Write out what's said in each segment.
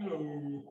Oh.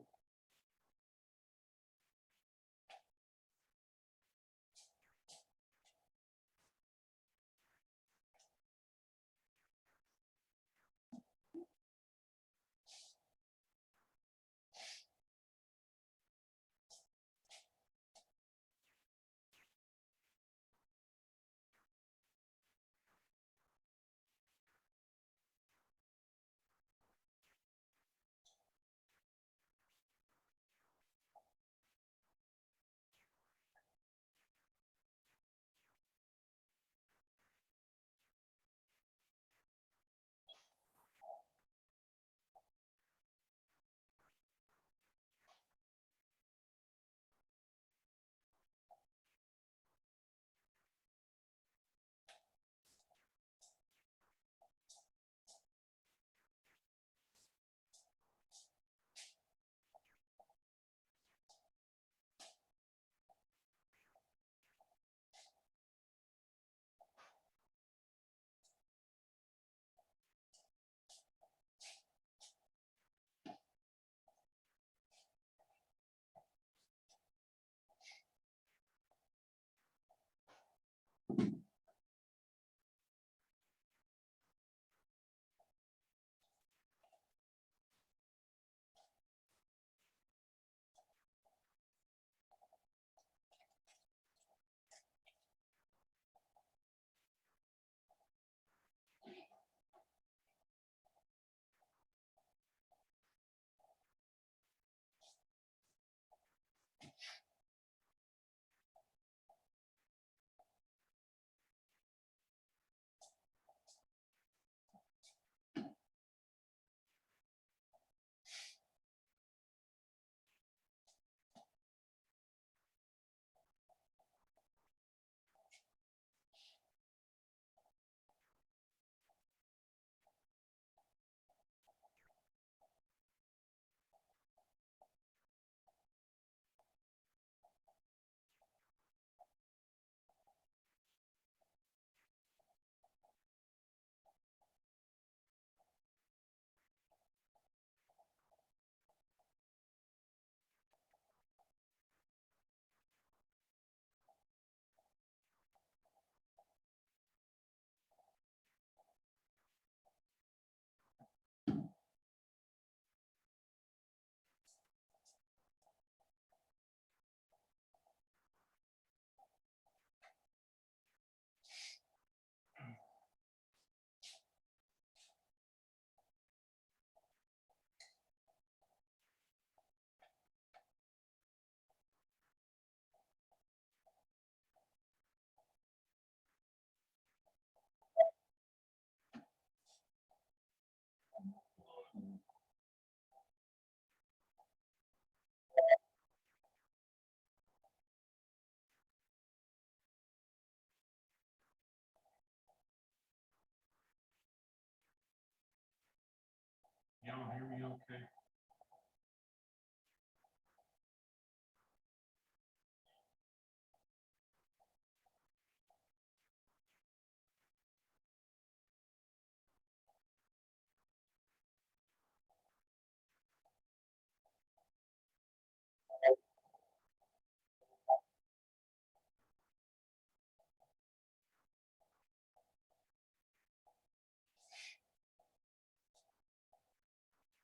Y'all hear me okay?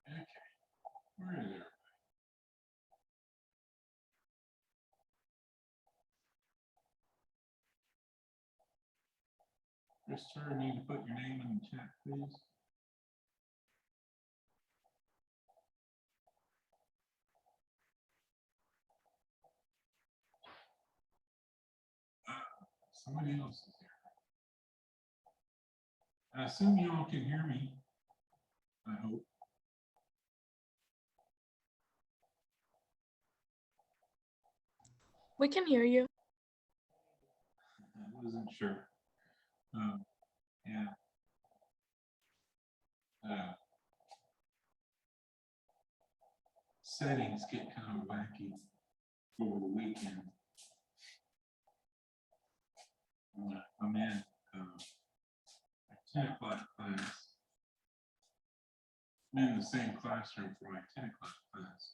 Okay. Where is it? Christopher, need to put your name in the chat, please. Somebody else is here. I assume you all can hear me. I hope. We can hear you. I wasn't sure. Yeah. Settings get kind of wacky over the weekend. I'm in a 10 o'clock class. I'm in the same classroom for my 10 o'clock class.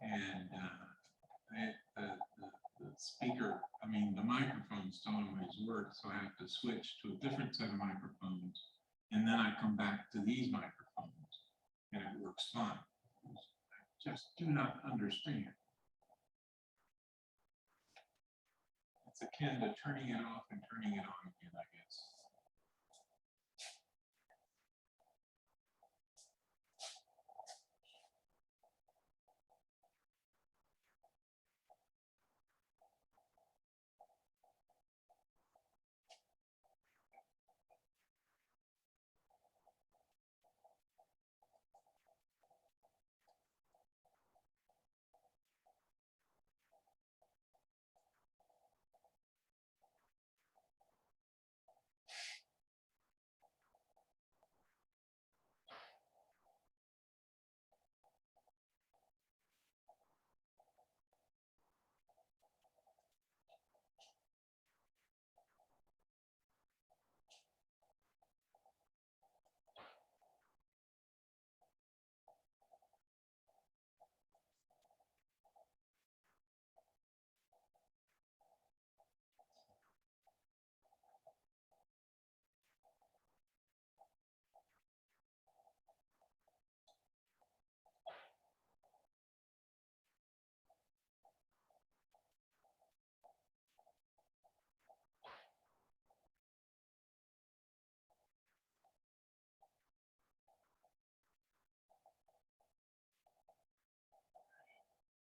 And the speaker, I mean, the microphones don't always work, so I have to switch to a different set of microphones. And then I come back to these microphones and it works fine. I just do not understand. It's akin to turning it off and turning it on again, I guess.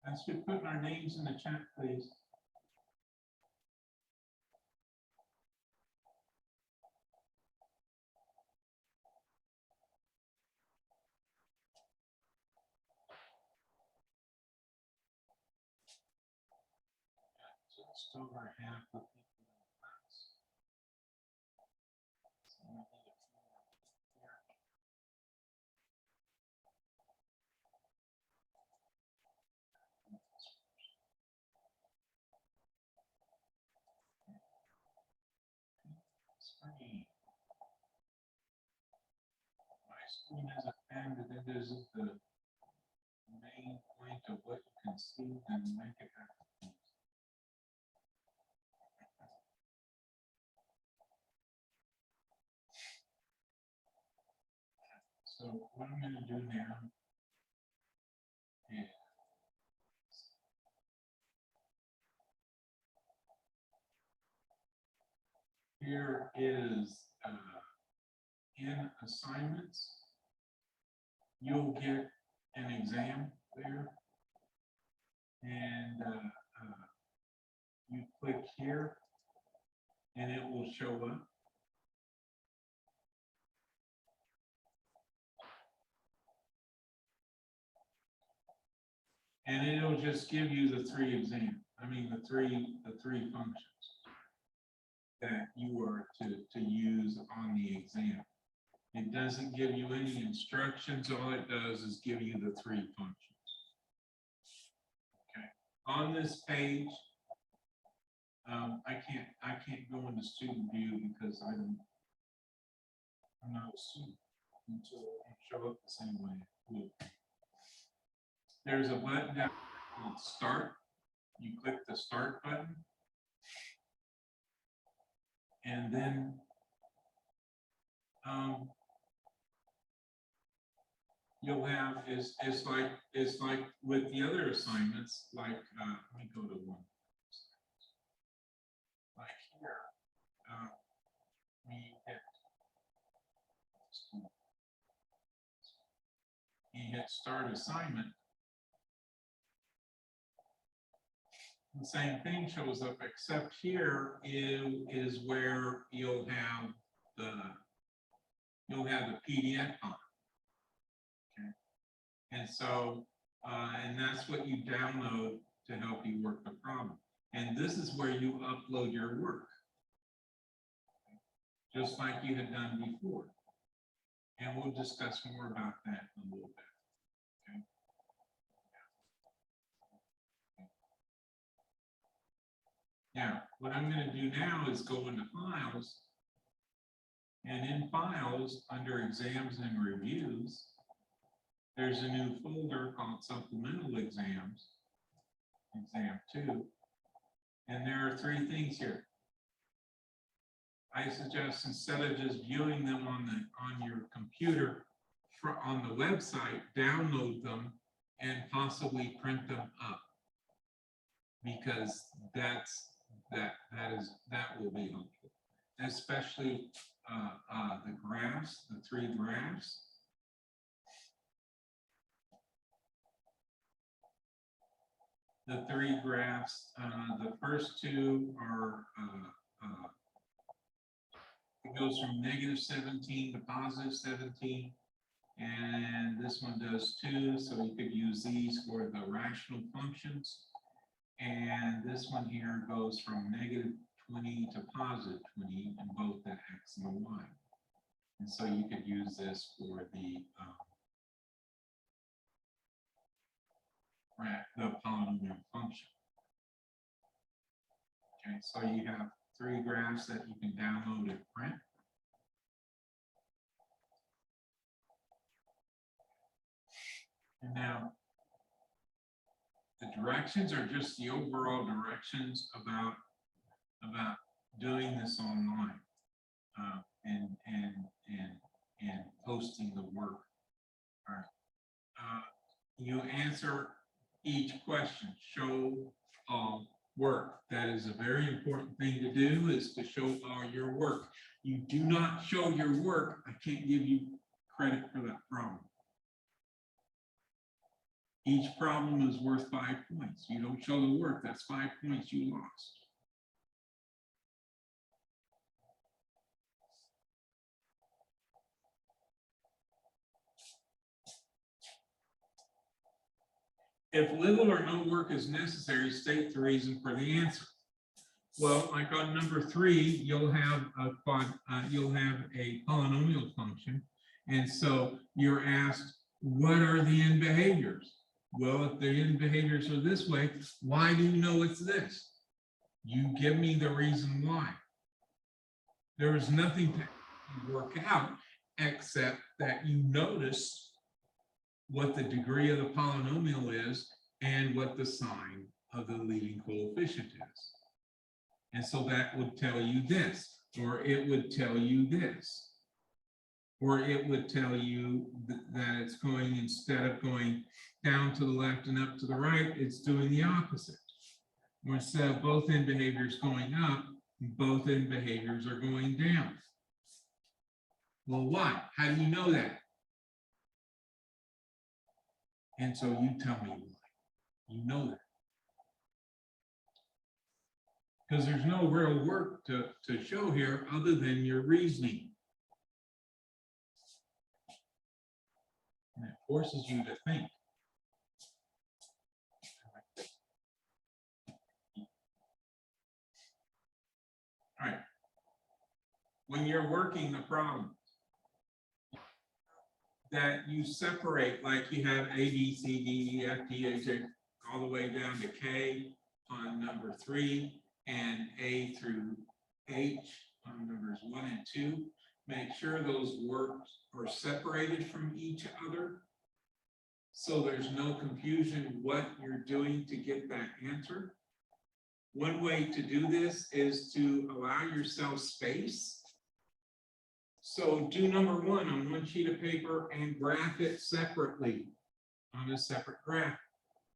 As we put our names in the chat, please. Just over half the people in the class. So we need a few more here. Screen. My screen is expanded. It isn't the main point of what you can see and make it happen. So what I'm going to do now is here is in assignments, you'll get an exam there, and you click here and it will show up. And it'll just give you the three the three functions that you are to use on the exam. It doesn't give you any instructions. All it does is give you the three functions. Okay. On this page, I can't go into student view because I'm not a student, and so it won't show up the same way it would. There's a button down called Start. You click the Start button, and then you'll have it's like with the other assignments. Like let me go to one. Like here, we hit Start Assignment. The same thing shows up, except here is where you'll have the PDF on. Okay, and so and that's what you download to help you work the problem. And this is where you upload your work, just like you had done before. And we'll discuss more about that in a little bit. Okay. Now, what I'm going to do now is go into Files, and in Files, under Exams and Reviews, there's a new folder called supplemental exams, exam 2, and there are 3 things here. I suggest instead of just viewing them on your computer on the website, download them and possibly print them up, because that will be helpful, especially the graphs, the 3 graphs. The 3 graphs, the first 2 are, it goes from -17 to +17, and this one does too, so you could use these for the rational functions. And this one here goes from -20 to +20 in both the x and the y. And so you could use this for the polynomial function. Okay, so you have 3 graphs that you can download and print. And now, the directions are just the overall directions about doing this online and posting the work. All right. You answer each question. Show all work. That is a very important thing to do, is to show all your work. You do not show your work, I can't give you credit for that problem. Each problem is worth 5 points. You don't show the work, that's 5 points you lost. If little or no work is necessary, state the reason for the answer. Well, like on number 3, you'll have a polynomial function, and so you're asked, what are the end behaviors? Well, if the end behaviors are this way, why do you know it's this? You give me the reason why. There is nothing to work out except that you notice what the degree of the polynomial is and what the sign of the leading coefficient is. And so that would tell you this, or it would tell you this, or it would tell you that it's going, instead of going down to the left and up to the right, it's doing the opposite. Or instead of both end behaviors going up, both end behaviors are going down. Well, why? How do you know that? And so you tell me why. You know that. Because there's no real work to show here other than your reasoning. And it forces you to think. All right. When you're working the problem, that you separate, like you have A, B, C, D, E, F, G, H, I, all the way down to K on number 3, and A through H on numbers 1 and 2. Make sure those works are separated from each other, so there's no confusion what you're doing to get that answer. One way to do this is to allow yourself space. So do number 1 on one sheet of paper and graph it separately on a separate graph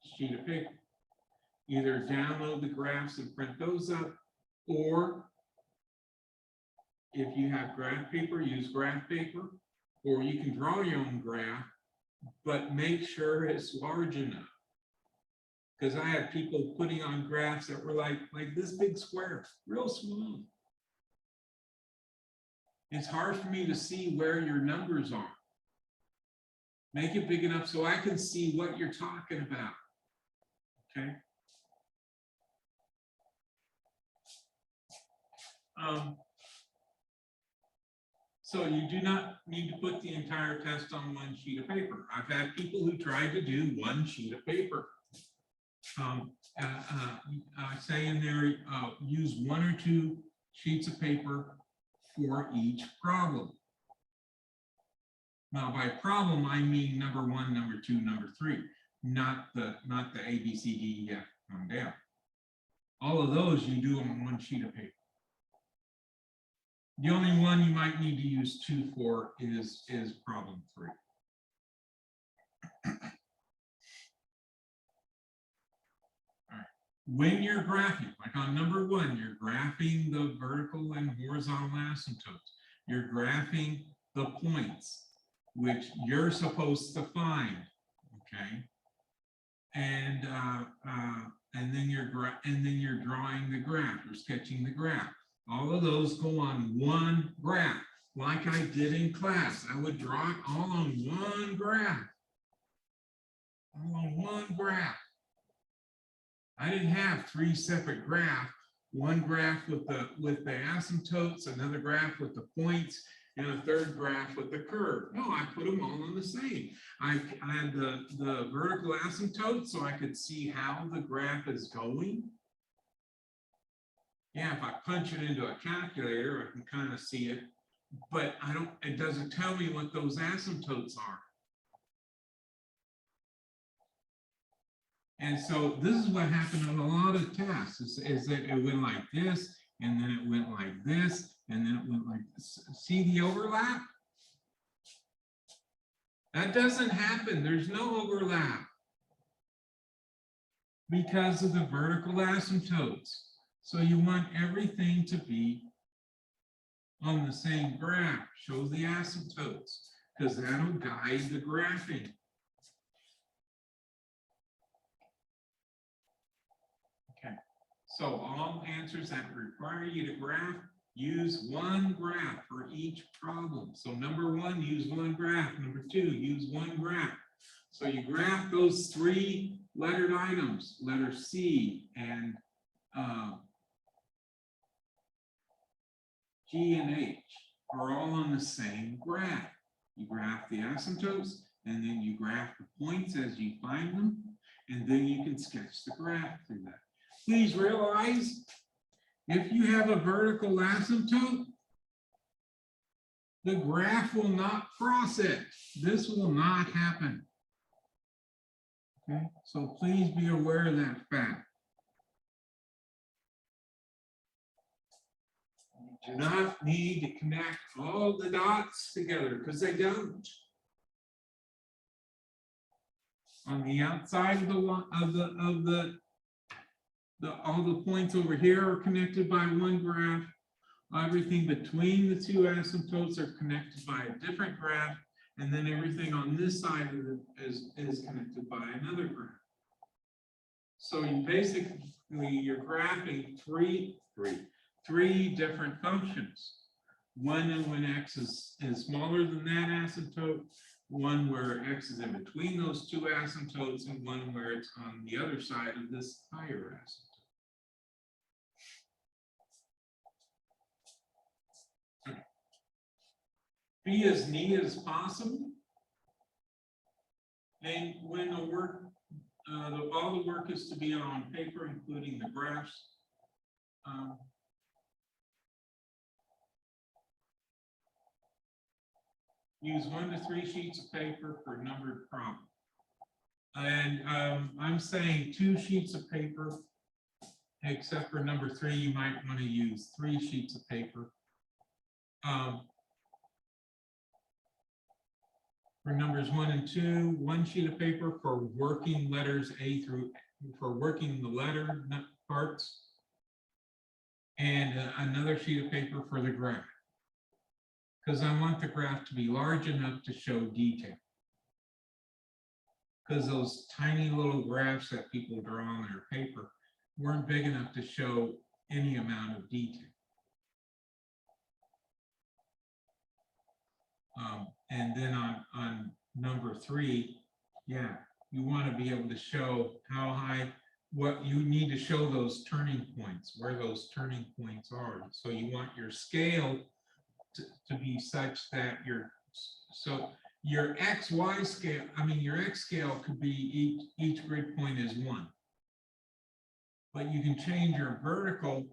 sheet of paper. Either download the graphs and print those up, or if you have graph paper, use graph paper, or you can draw your own graph, but make sure it's large enough. Because I have people putting on graphs that were like this big square, real small. It's hard for me to see where your numbers are. Make it big enough so I can see what you're talking about, okay? So you do not need to put the entire test on one sheet of paper. I've had people who tried to do one sheet of paper. I say in there, use 1 or 2 sheets of paper for each problem. Now, by problem, I mean number 1, number 2, number 3, not the A, B, C, D, E, F on down. All of those you do on one sheet of paper. The only one you might need to use 2 for is problem 3. All right. When you're graphing, like on number 1, you're graphing the vertical and horizontal asymptotes. You're graphing the points which you're supposed to find, okay? And then you're drawing the graph or sketching the graph. All of those go on one graph, like I did in class. I would draw it all on one graph. All on one graph. I didn't have 3 separate graphs. One graph with the asymptotes, another graph with the points, and a third graph with the curve. No, I put them all on the same. I had the vertical asymptote so I could see how the graph is going. Yeah, if I punch it into a calculator, I can kind of see it, but it doesn't tell me what those asymptotes are. And so this is what happened on a lot of tasks, is that it went like this, and then it went like this, and then it went like this. See the overlap? That doesn't happen. There's no overlap because of the vertical asymptotes. So you want everything to be on the same graph. Show the asymptotes, because that'll guide the graphing. Okay, so all answers that require you to graph, use one graph for each problem. So number 1, use one graph. Number 2, use one graph. So you graph those 3 lettered items, letter C and G and H are all on the same graph. You graph the asymptotes, and then you graph the points as you find them, and then you can sketch the graph through that. Please realize, if you have a vertical asymptote, the graph will not cross it. This will not happen. Okay, so please be aware of that fact. You do not need to connect all the dots together, because they don't. On the outside of all the points over here are connected by one graph. Everything between the 2 asymptotes are connected by a different graph, and then everything on this side of it is connected by another graph. So you basically, you're graphing three different functions. One when x is smaller than that asymptote, one where x is in between those 2 asymptotes, and one where it's on the other side of this higher asymptote. Be as neat as possible. And when the work, all the work is to be on paper, including the graphs. Use 1 to 3 sheets of paper for numbered problems. And I'm saying 2 sheets of paper, except for number 3, you might want to use 3 sheets of paper. For numbers 1 and 2, 1 sheet of paper for working letters A through, for working the letter parts, and another sheet of paper for the graph. Because I want the graph to be large enough to show detail. Because those tiny little graphs that people draw on their paper weren't big enough to show any amount of detail. And then on number 3, yeah, you want to be able to show how high, what you need to show those turning points, where those turning points are. So you want your scale to be such that your XY scale, your X scale could be each grid point is 1. But you can change your vertical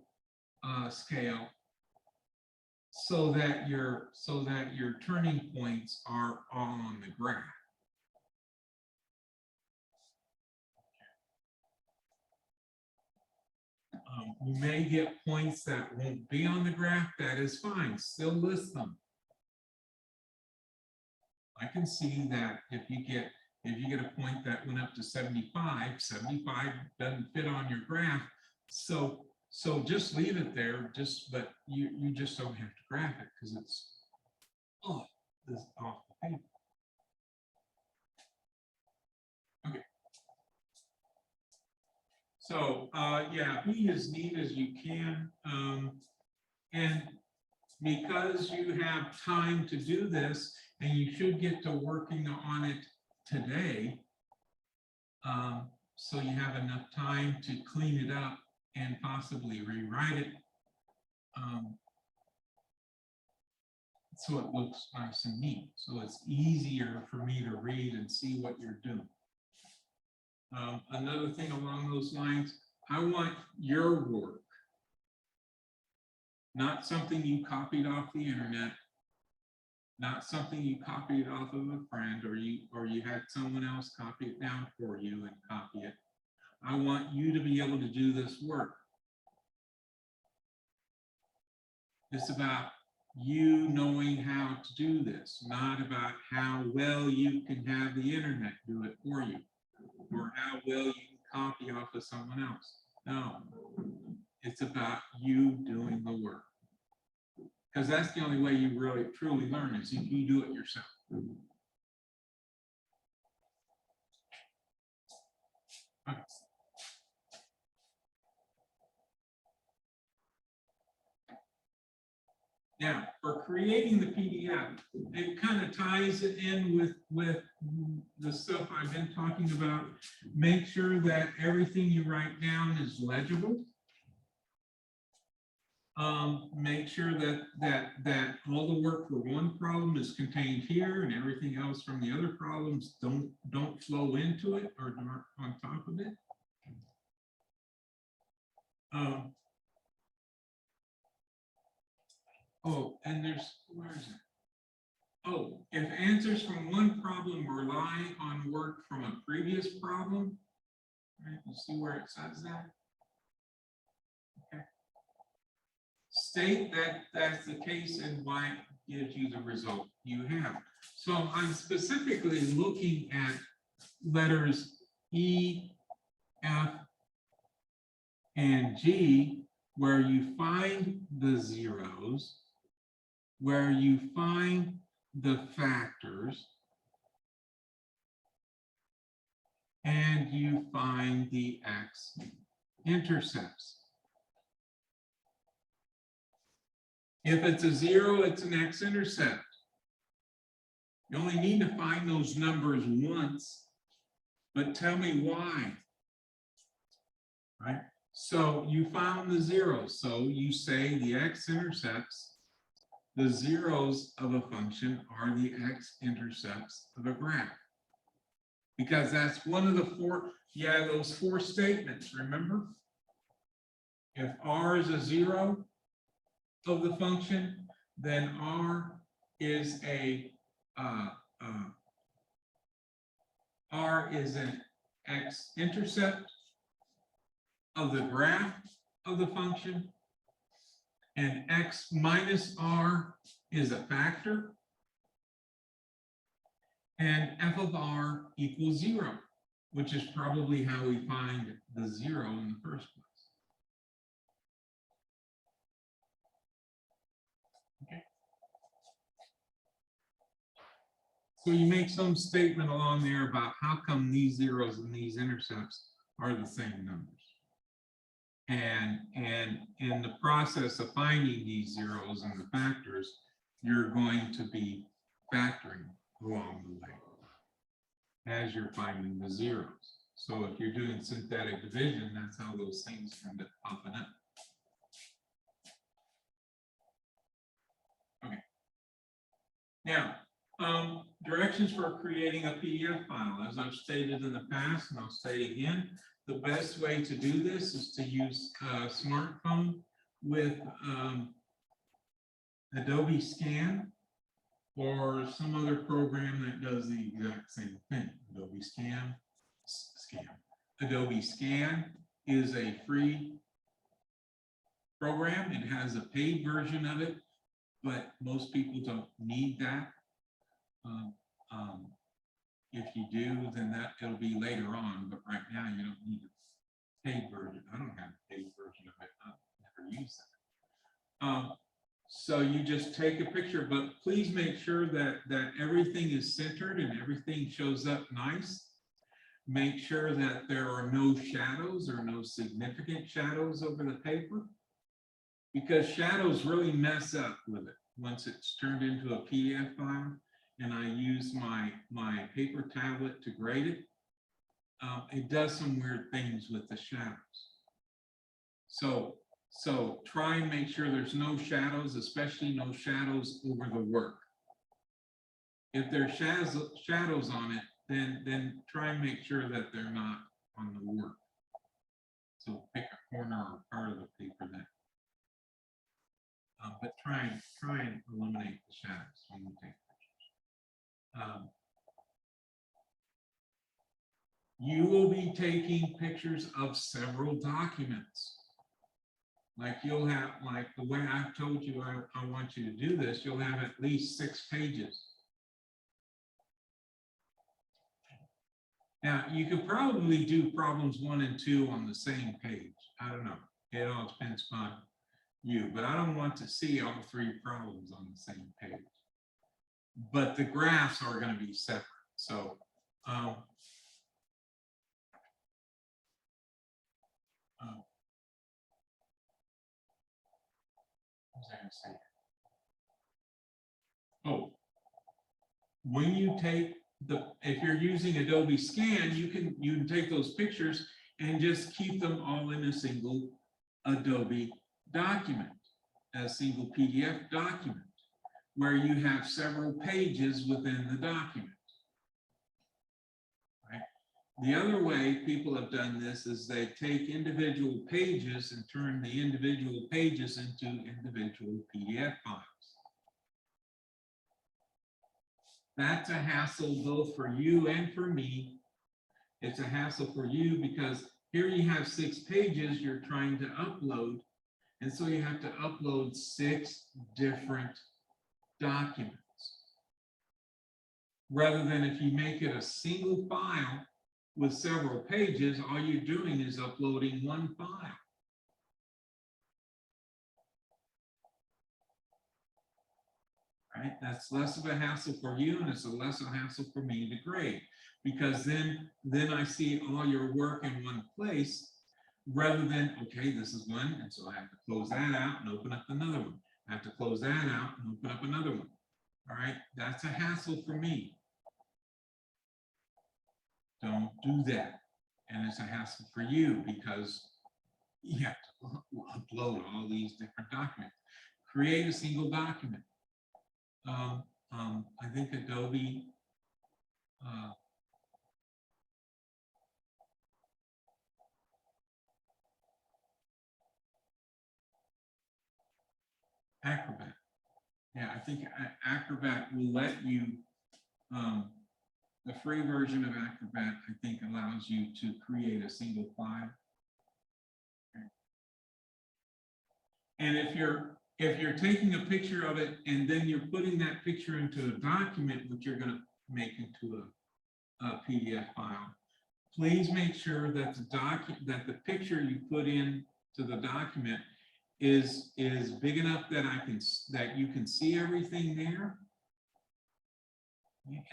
scale so that your turning points are all on the graph. You may get points that won't be on the graph. That is fine. Still list them. I can see that if you get a point that went up to 75, 75 doesn't fit on your graph. So just leave it there. But you just don't have to graph it because it's off the paper. Okay. So yeah, be as neat as you can. And because you have time to do this, and you should get to working on it today, so you have enough time to clean it up and possibly rewrite it, so it looks nice and neat. So it's easier for me to read and see what you're doing. Another thing along those lines, I want your work, not something you copied off the internet, not something you copied off of a friend, or you had someone else copy it down for you and copy it. I want you to be able to do this work. It's about you knowing how to do this, not about how well you can have the internet do it for you, or how well you can copy off of someone else. No, it's about you doing the work. Because that's the only way you really truly learn is if you do it yourself. Okay. Now, for creating the PDF, it kind of ties it in with the stuff I've been talking about. Make sure that everything you write down is legible. Make sure that all the work for one problem is contained here, and everything else from the other problems don't flow into it or on top of it. Oh, and where is it? Oh, if answers from one problem rely on work from a previous problem, right? You see where it says that? Okay. State that that's the case and why it gives you the result you have. So I'm specifically looking at letters E, F, and G, where you find the zeros, where you find the factors, and you find the x-intercepts. If it's a 0, it's an x-intercept. You only need to find those numbers once, but tell me why, right? So you found the zeros, so you say the x-intercepts, the zeros of a function are the x-intercepts of a graph. Because that's one of the those four statements, remember? If R is a 0 of the function, then R is an x-intercept of the graph of the function, and x minus R is a factor, and f of R equals 0, which is probably how we find the 0 in the first place. Okay. So you make some statement along there about how come these zeros and these intercepts are the same numbers. And in the process of finding these zeros and the factors, you're going to be factoring along the way as you're finding the zeros. So if you're doing synthetic division, that's how those things end up popping up. Okay. Now, directions for creating a PDF file. As I've stated in the past, and I'll state again, the best way to do this is to use a smartphone with Adobe Scan, or some other program that does the exact same thing. Adobe Scan. Adobe Scan is a free program. It has a paid version of it, but most people don't need that. If you do, then it'll be later on, but right now you don't need a paid version. I don't have a paid version of it. I've never used that. So you just take a picture, but please make sure that everything is centered and everything shows up nice. Make sure that there are no shadows or no significant shadows over the paper, because shadows really mess up with it once it's turned into a PDF file. And I use my paper tablet to grade it. It does some weird things with the shadows. So try and make sure there's no shadows, especially no shadows over the work. If there's shadows on it, then try and make sure that they're not on the work. So pick a corner or part of the paper that, but try and eliminate the shadows when you take pictures. You will be taking pictures of several documents. Like you'll have, like the way I've told you I want you to do this, you'll have at least 6 pages. Now, you could probably do problems 1 and 2 on the same page. I don't know. It all depends on you, but I don't want to see all 3 problems on the same page. But the graphs are going to be separate. So, what was I going to say? Oh, when you take if you're using Adobe Scan, you can take those pictures and just keep them all in a single Adobe document, a single PDF document, where you have several pages within the document. Right? The other way people have done this is they take individual pages and turn the individual pages into individual PDF files. That's a hassle both for you and for me. It's a hassle for you because here you have 6 pages you're trying to upload. And so you have to upload 6 different documents. Rather than if you make it a single file with several pages, all you're doing is uploading 1 file. Right? That's less of a hassle for you, and it's a less of a hassle for me to grade, because then I see all your work in one place, rather than, okay, this is one, and so I have to close that out and open up another one. I have to close that out and open up another one. All right, that's a hassle for me. Don't do that. And it's a hassle for you because you have to upload all these different documents. Create a single document. I think Adobe Acrobat. Yeah, I think Acrobat will let you, the free version of Acrobat, I think, allows you to create a single file. Okay. And if you're taking a picture of it and then you're putting that picture into a document, which you're going to make into a PDF file, please make sure that the picture you put in to the document is big enough that you can see everything there,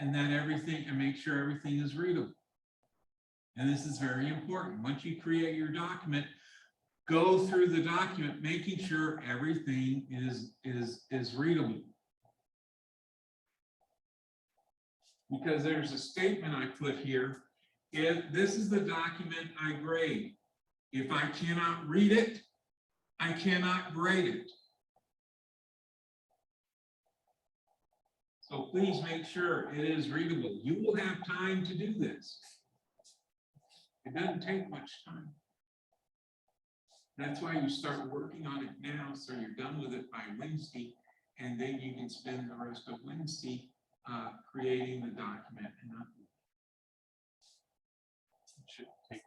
and make sure everything is readable. And this is very important. Once you create your document, go through the document, making sure everything is readable. Because there's a statement I put here. If this is the document I grade, if I cannot read it, I cannot grade it. So please make sure it is readable. You will have time to do this. It doesn't take much time. That's why you start working on it now, so you're done with it by Wednesday, And then you can spend the rest of Wednesday creating the document and uploading. It should take.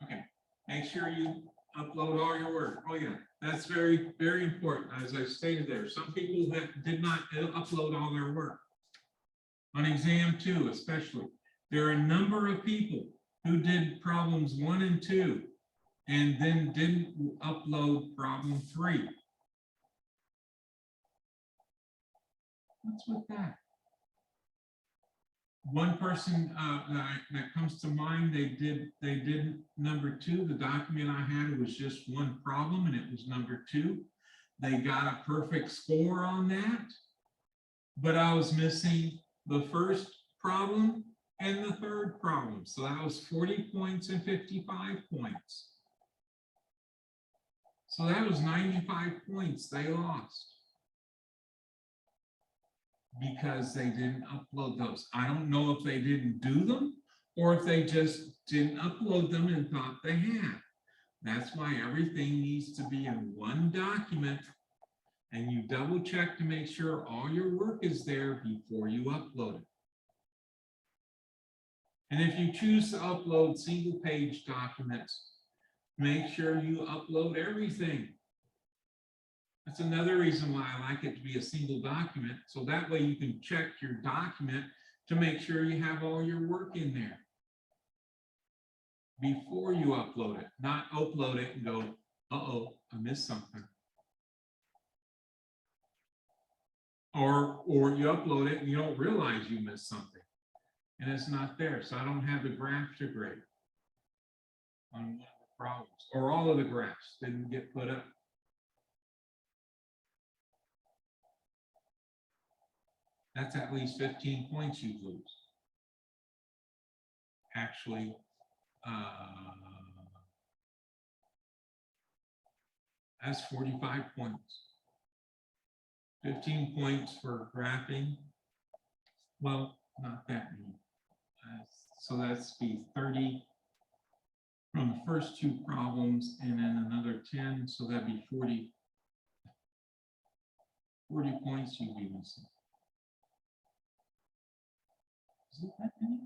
Okay, make sure you upload all your work. Oh yeah, that's very, very important. As I stated there, some people that did not upload all their work. On exam 2, especially, there are a number of people who did problems 1 and 2 and then didn't upload problem 3. What's with that? One person that comes to mind, they did number 2. The document I had, it was just one problem and it was number 2. They got a perfect score on that, but I was missing the first problem and the third problem. So that was 40 points and 55 points. So that was 95 points they lost because they didn't upload those. I don't know if they didn't do them or if they just didn't upload them and thought they had. That's why everything needs to be in one document, and you double check to make sure all your work is there before you upload it. And if you choose to upload single page documents, make sure you upload everything. That's another reason why I like it to be a single document. So that way you can check your document to make sure you have all your work in there before you upload it, not upload it and go, uh-oh, I missed something. Or you upload it and you don't realize you missed something and it's not there. So I don't have the graph to grade on one of the problems, or all of the graphs didn't get put up. That's at least 15 points you lose. Actually, that's 45 points. 15 points for graphing. Well, not that many. So that's be 30 from the first 2 problems and then another 10. So that'd be 40 points you'd be missing. Is it that many?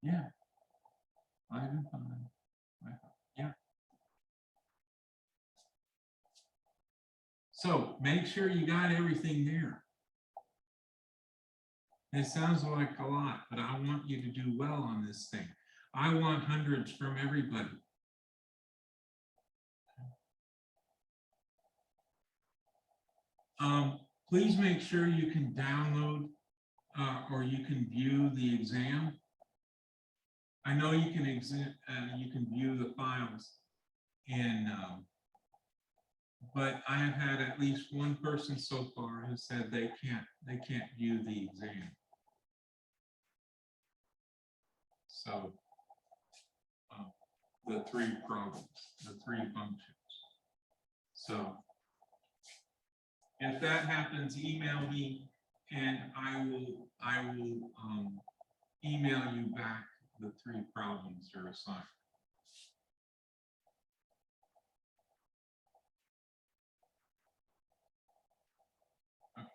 Yeah. 5 and 5. Yeah. So make sure you got everything there. It sounds like a lot, but I want you to do well on this thing. I want hundreds from everybody. Please make sure you can download or you can view the exam. I know you can view the files, and but I have had at least one person so far who said they can't view the exam. So the 3 problems, the 3 functions. So if that happens, email me and I will email you back the 3 problems you're assigned. Okay.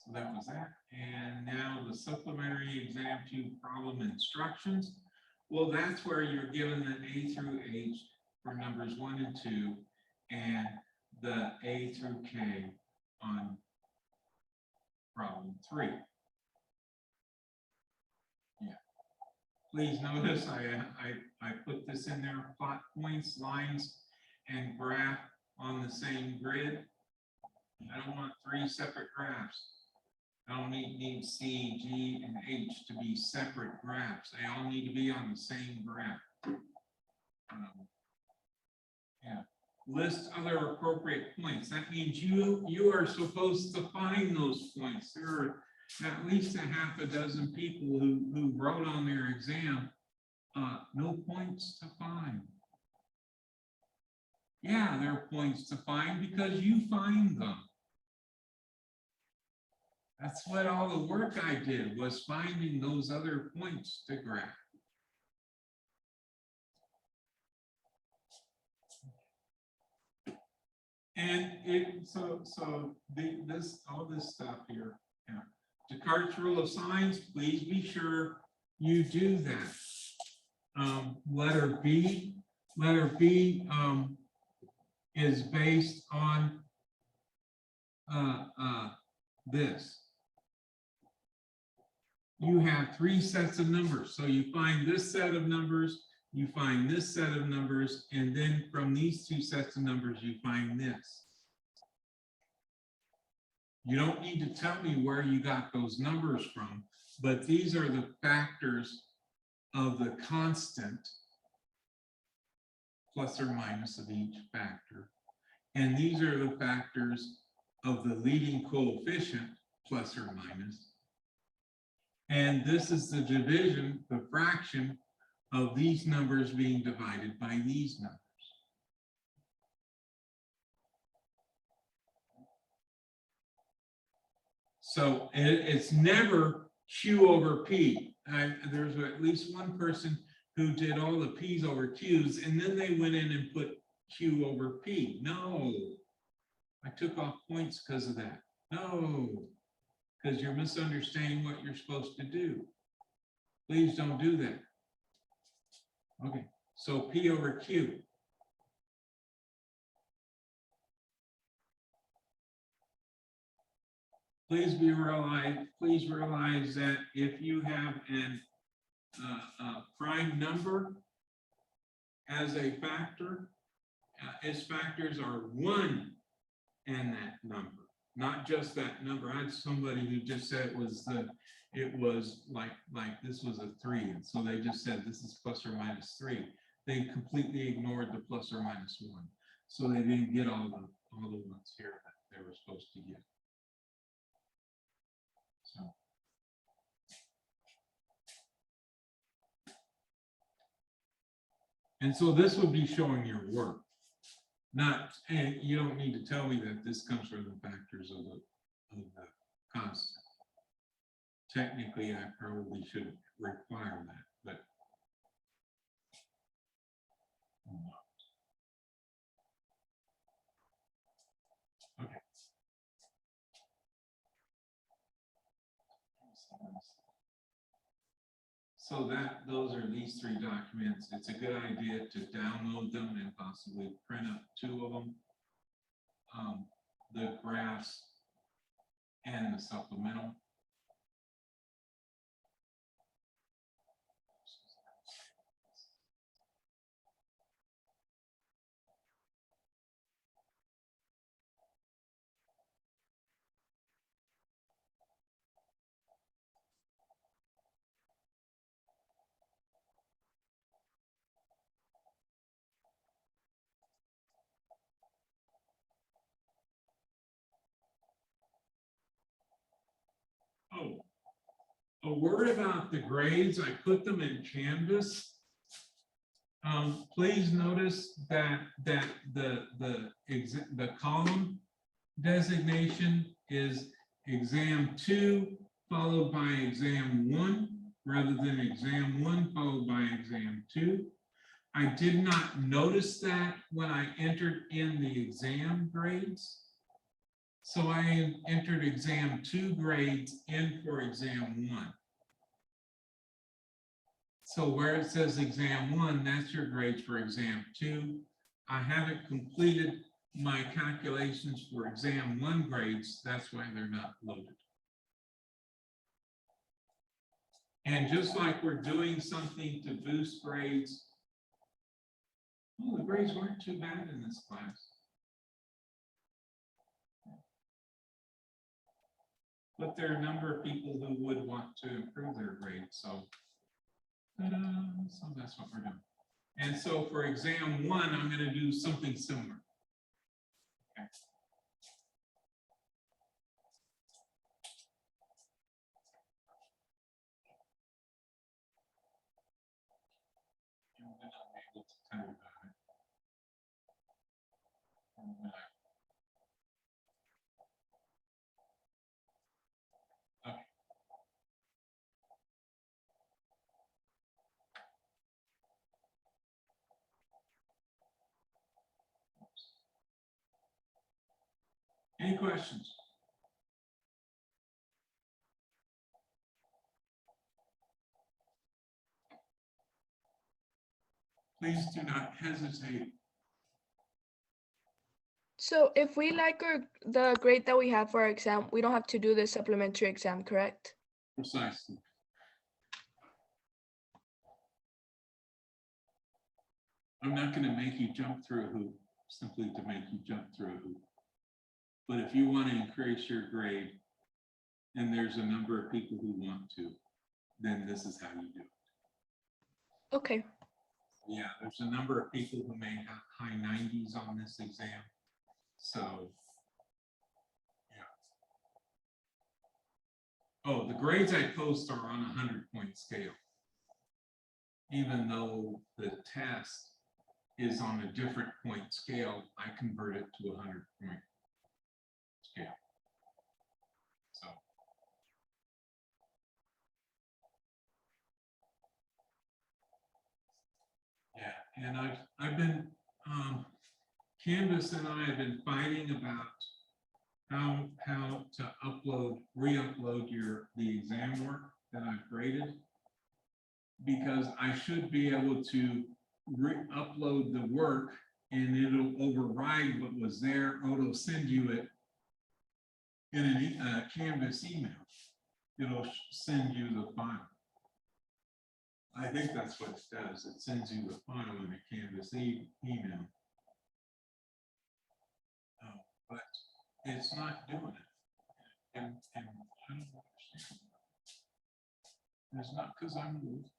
So that was that. And now the supplementary exam 2 problem instructions. Well, that's where you're given the A through H for numbers 1 and 2 and the A through K on problem 3. Yeah. Please notice I put this in there, plot points, lines, and graph on the same grid. I don't want 3 separate graphs. I don't need C, G, and H to be separate graphs. They all need to be on the same graph. Yeah. List other appropriate points. That means you are supposed to find those points. There are at least a half a dozen people who wrote on their exam, no points to find. Yeah, there are points to find because you find them. That's what all the work I did was finding those other points to graph. And this, all this stuff here, yeah. Descartes' rule of signs, please be sure you do that. Letter B is based on this. You have three sets of numbers. So you find this set of numbers, you find this set of numbers, and then from these two sets of numbers, you find this. You don't need to tell me where you got those numbers from, but these are the factors of the constant plus or minus of each factor. And these are the factors of the leading coefficient plus or minus. And this is the division, the fraction of these numbers being divided by these numbers. So it's never Q over P. There's at least one person who did all the P's over Q's, and then they went in and put Q over P. No, I took off points because of that. No, because you're misunderstanding what you're supposed to do. Please don't do that. Okay, so P over Q. Please realize that if you have a prime number as a factor, its factors are 1 and that number, not just that number. I had somebody who just said it was like this was a 3, and so they just said this is plus or minus 3. They completely ignored the plus or minus 1, so they didn't get all the ones here that they were supposed to get. So. And so this would be showing your work. Not, and you don't need to tell me that this comes from the factors of the constant. Technically, I probably should require that, but okay. So those are these 3 documents. It's a good idea to download them and possibly print up 2 of them. The graphs and the supplemental. Oh, a word about the grades. I put them in Canvas. Please notice that the column designation is exam 2 followed by exam 1 rather than exam 1 followed by exam 2. I did not notice that when I entered in the exam grades. So I entered exam 2 grades in for exam 1. So where it says exam 1, that's your grades for exam 2. I haven't completed my calculations for exam 1 grades. That's why they're not loaded. And just like we're doing something to boost grades, well, the grades weren't too bad in this class. But there are a number of people who would want to improve their grades. So that's what we're doing. And so for exam 1, I'm going to do something similar. Okay. I'm not able to tell you about it. Okay. Any questions? Please do not hesitate. So if we like the grade that we have for our exam, we don't have to do the supplementary exam, correct? Precisely. I'm not going to make you jump through a hoop simply to make you jump through a hoop. But if you want to increase your grade, and there's a number of people who want to, then this is how you do it. Okay. Yeah, there's a number of people who may have high 90s on this exam. So, yeah. Oh, the grades I post are on a 100-point scale. Even though the test is on a different point scale, I convert it to a 100-point scale. So. Yeah, and I've been, Canvas and I have been fighting about how to re-upload the exam work that I've graded, because I should be able to re-upload the work and it'll override what was there, or it'll send you it in a Canvas email. It'll send you the file. I think that's what it does. It sends you the file in a Canvas email. But it's not doing it. And I don't understand. It's not because I'm moved.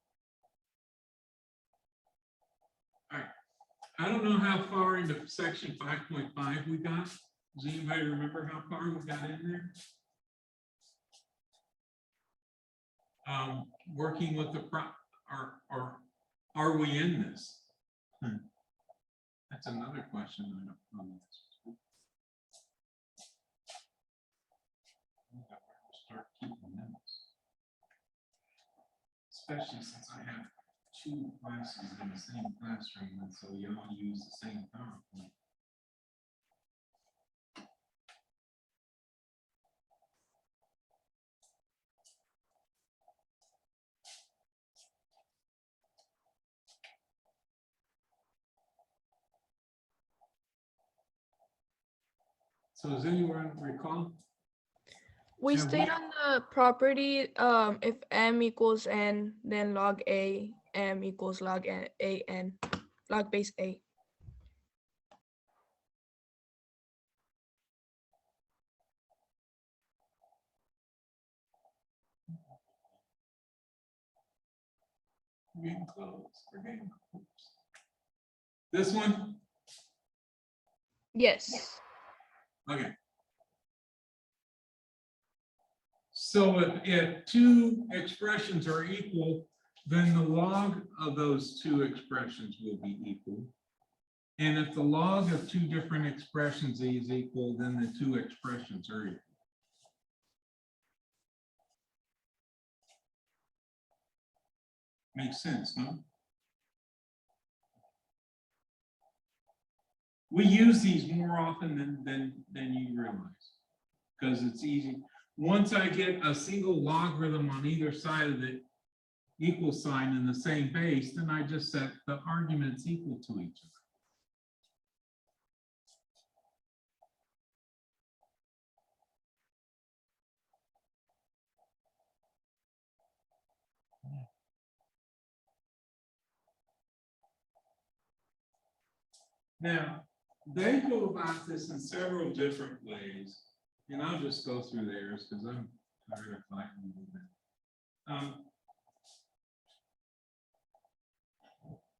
All right. I don't know how far into section 5.5 we got. Does anybody remember how far we got in there? Working with the are we in this? That's another question I don't know. Start keeping notes, especially since I have 2 classes in the same classroom, and so you all use the same PowerPoint. So does anyone recall? We Yeah, stayed on the property if m equals n, then log a, m equals log a n, log base a. We're getting close. We're getting close. This one? Yes. Okay. So if 2 expressions are equal, then the log of those 2 expressions will be equal. And if the log of 2 different expressions is equal, then the 2 expressions are equal. Makes sense, no? We use these more often than you realize, because it's easy. Once I get a single logarithm on either side of the equal sign in the same base, then I just set the arguments equal to each other. Now, they go about this in several different ways, and I'll just go through theirs because I'm tired of fighting a little bit.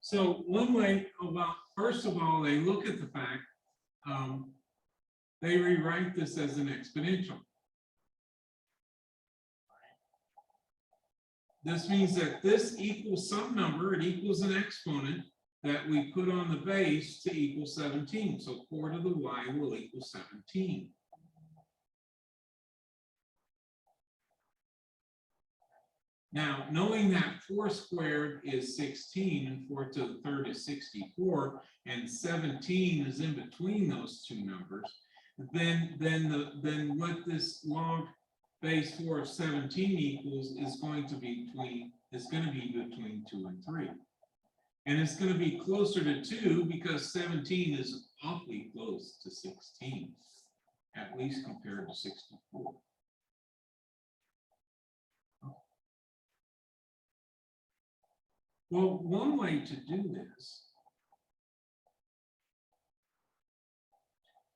So one way about, first of all, they look at the fact, they rewrite this as an exponential. This means that this equals some number, it equals an exponent that we put on the base to equal 17. So 4 to the y will equal 17. Now, knowing that 4 squared is 16 and 4 to the third is 64, and 17 is in between those 2 numbers, then what this log base 4 of 17 equals is going to be between 2 and 3. And it's going to be closer to 2 because 17 is awfully close to 16, at least compared to 64. Well, one way to do this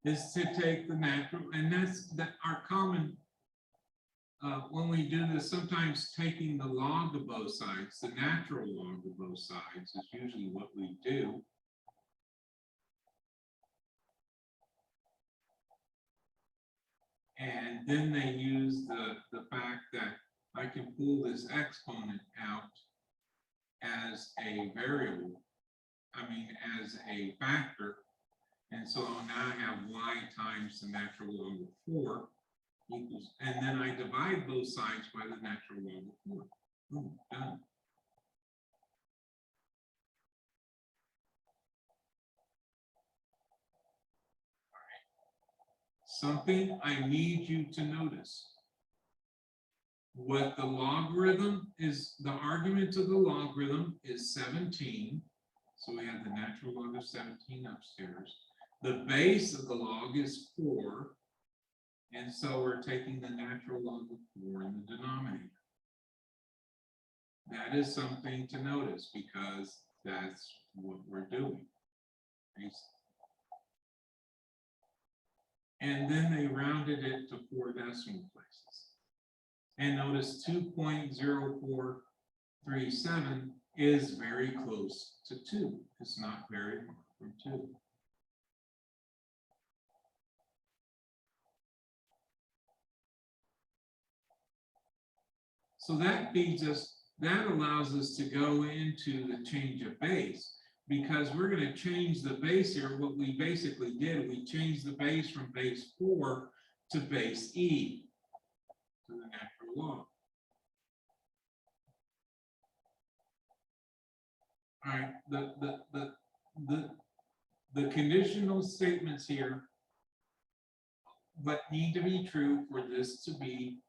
is to take the natural, and that's our common, when we do this, sometimes taking the log of both sides, the natural log of both sides is usually what we do. And then they use the fact that I can pull this exponent out as a variable, as a factor. And so now I have y times the natural log of 4 equals, and then I divide both sides by the natural log of 4. Boom, done. All right. Something I need you to notice. What the logarithm is, the argument of the logarithm is 17. So we have the natural log of 17 upstairs. The base of the log is 4. And so we're taking the natural log of 4 in the denominator. That is something to notice because that's what we're doing. And then they rounded it to 4 decimal places. And notice 2.0437 is very close to 2. It's not very far from 2. So that feeds us, that allows us to go into the change of base, because we're going to change the base here. What we basically did, we changed the base from base 4 to base e, to the natural log. All right, the conditional statements here, but need to be true for this to be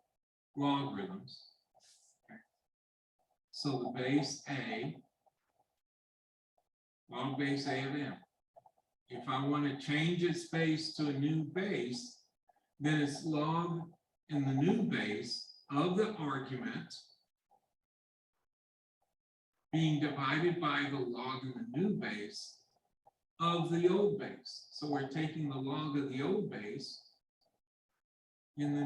logarithms. So the base A, log base A of m. If I want to change its base to a new base, then it's log in the new base of the argument being divided by the log in the new base of the old base. So we're taking the log of the old base in the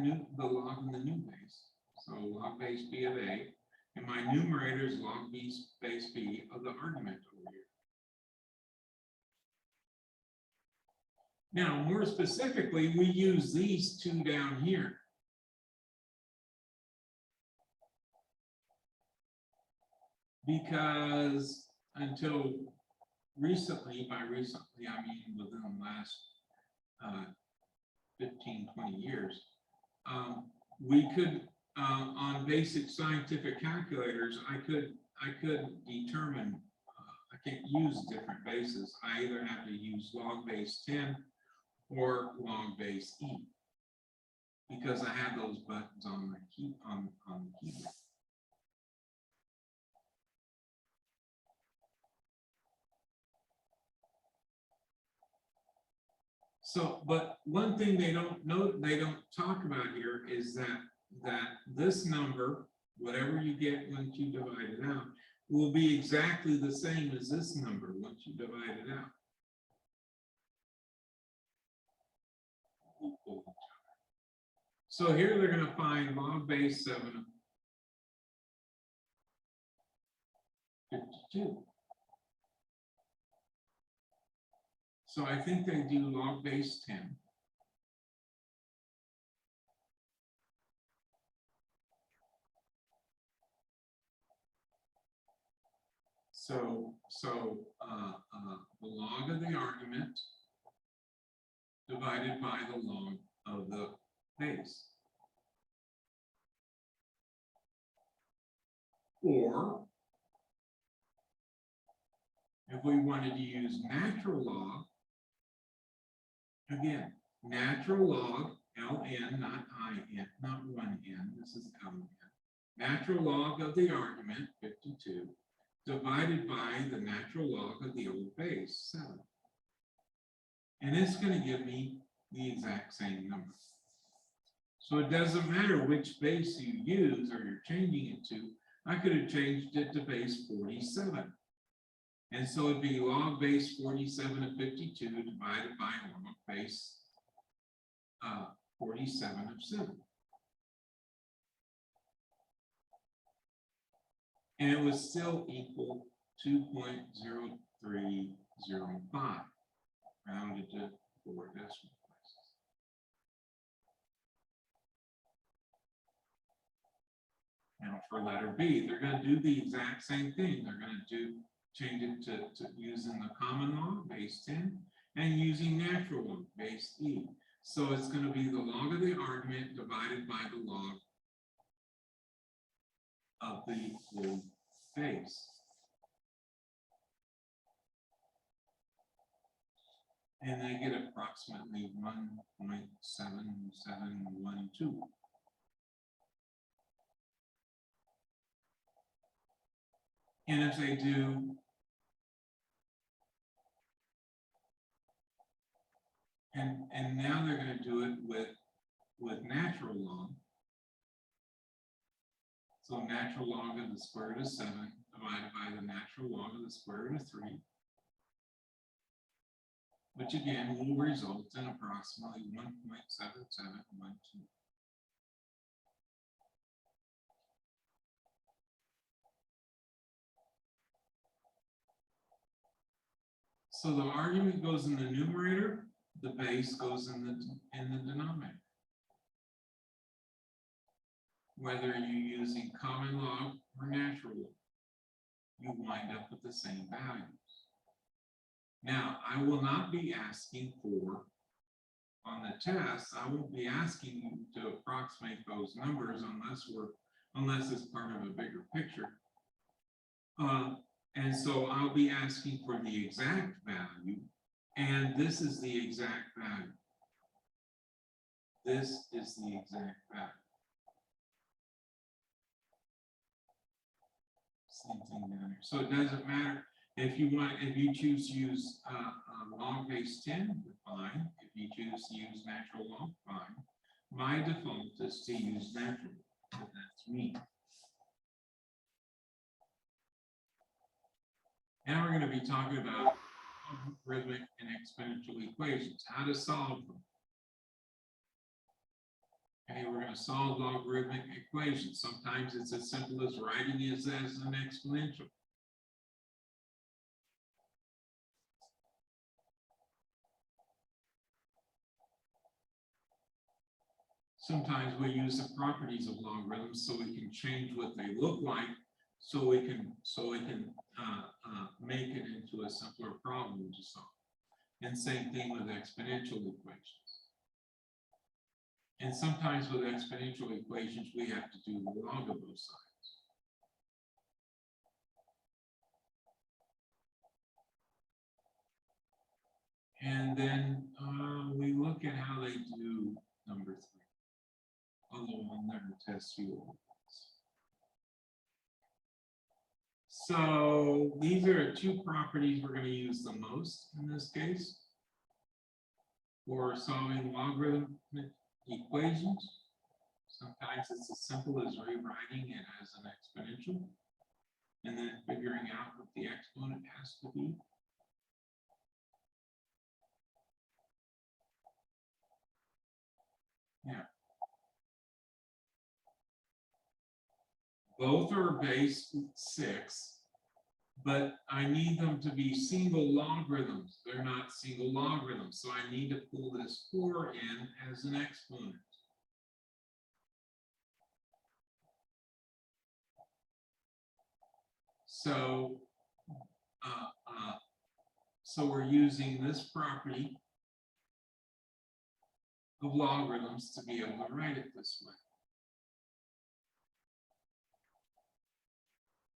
log in the new base. So log base B of A. And my numerator is log base B of the argument over here. Now, more specifically, we use these two down here. Because until recently, by recently, I mean within the last 15, 20 years, we could, on basic scientific calculators, I could determine, I can't use different bases. I either have to use log base 10 or log base e, because I have those buttons on my on the keyboard. So, but one thing they don't talk about here is that this number, whatever you get once you divide it out, will be exactly the same as this number once you divide it out. So here they're going to find log base 7 of 52. So I think they do log base 10. So the log of the argument divided by the log of the base. Or if we wanted to use natural log, again, natural log ln, not in, not 1n, this is ln. Natural log of the argument, 52, divided by the natural log of the old base, 7. And it's going to give me the exact same number. So it doesn't matter which base you use or you're changing it to. I could have changed it to base 47. And so it'd be log base 47 of 52 divided by log base 47 of 7. And it was still equal 2.0305, rounded to 4 decimal places. Now for letter B, they're going to do the exact same thing. They're going to change it to using the common log, base 10, and using natural log, base E. So it's going to be the log of the argument divided by the log of the whole base. And they get approximately 1.7712. And if they do, and now they're going to do it with natural log. So natural log of the square root of 7 divided by the natural log of the square root of 3, which again will result in approximately 1.7712. So the argument goes in the numerator, the base goes in the denominator. Whether you're using common log or natural log, you wind up with the same values. Now, I will not be asking for, on the test, I won't be asking you to approximate those numbers unless it's part of a bigger picture. And so I'll be asking for the exact value, and this is the exact value. This is the exact value. Same thing down here. So it doesn't matter if you choose to use log base 10, fine. If you choose to use natural log, fine. My default is to use natural, but that's me. Now we're going to be talking about logarithmic and exponential equations, how to solve them. Okay, we're going to solve logarithmic equations. Sometimes it's as simple as writing it as an exponential. Sometimes we use the properties of logarithms so we can change what they look like, so we can make it into a simpler problem to solve. And same thing with exponential equations. And sometimes with exponential equations, we have to do the log of both sides. And then we look at how they do number 3. Although I'll never test you all. So these are 2 properties we're going to use the most in this case for solving logarithmic equations. Sometimes it's as simple as rewriting it as an exponential and then figuring out what the exponent has to be. Yeah. Both are base 6, but I need them to be single logarithms. They're not single logarithms, so I need to pull this 4 in as an exponent. So, so we're using this property of logarithms to be able to write it this way.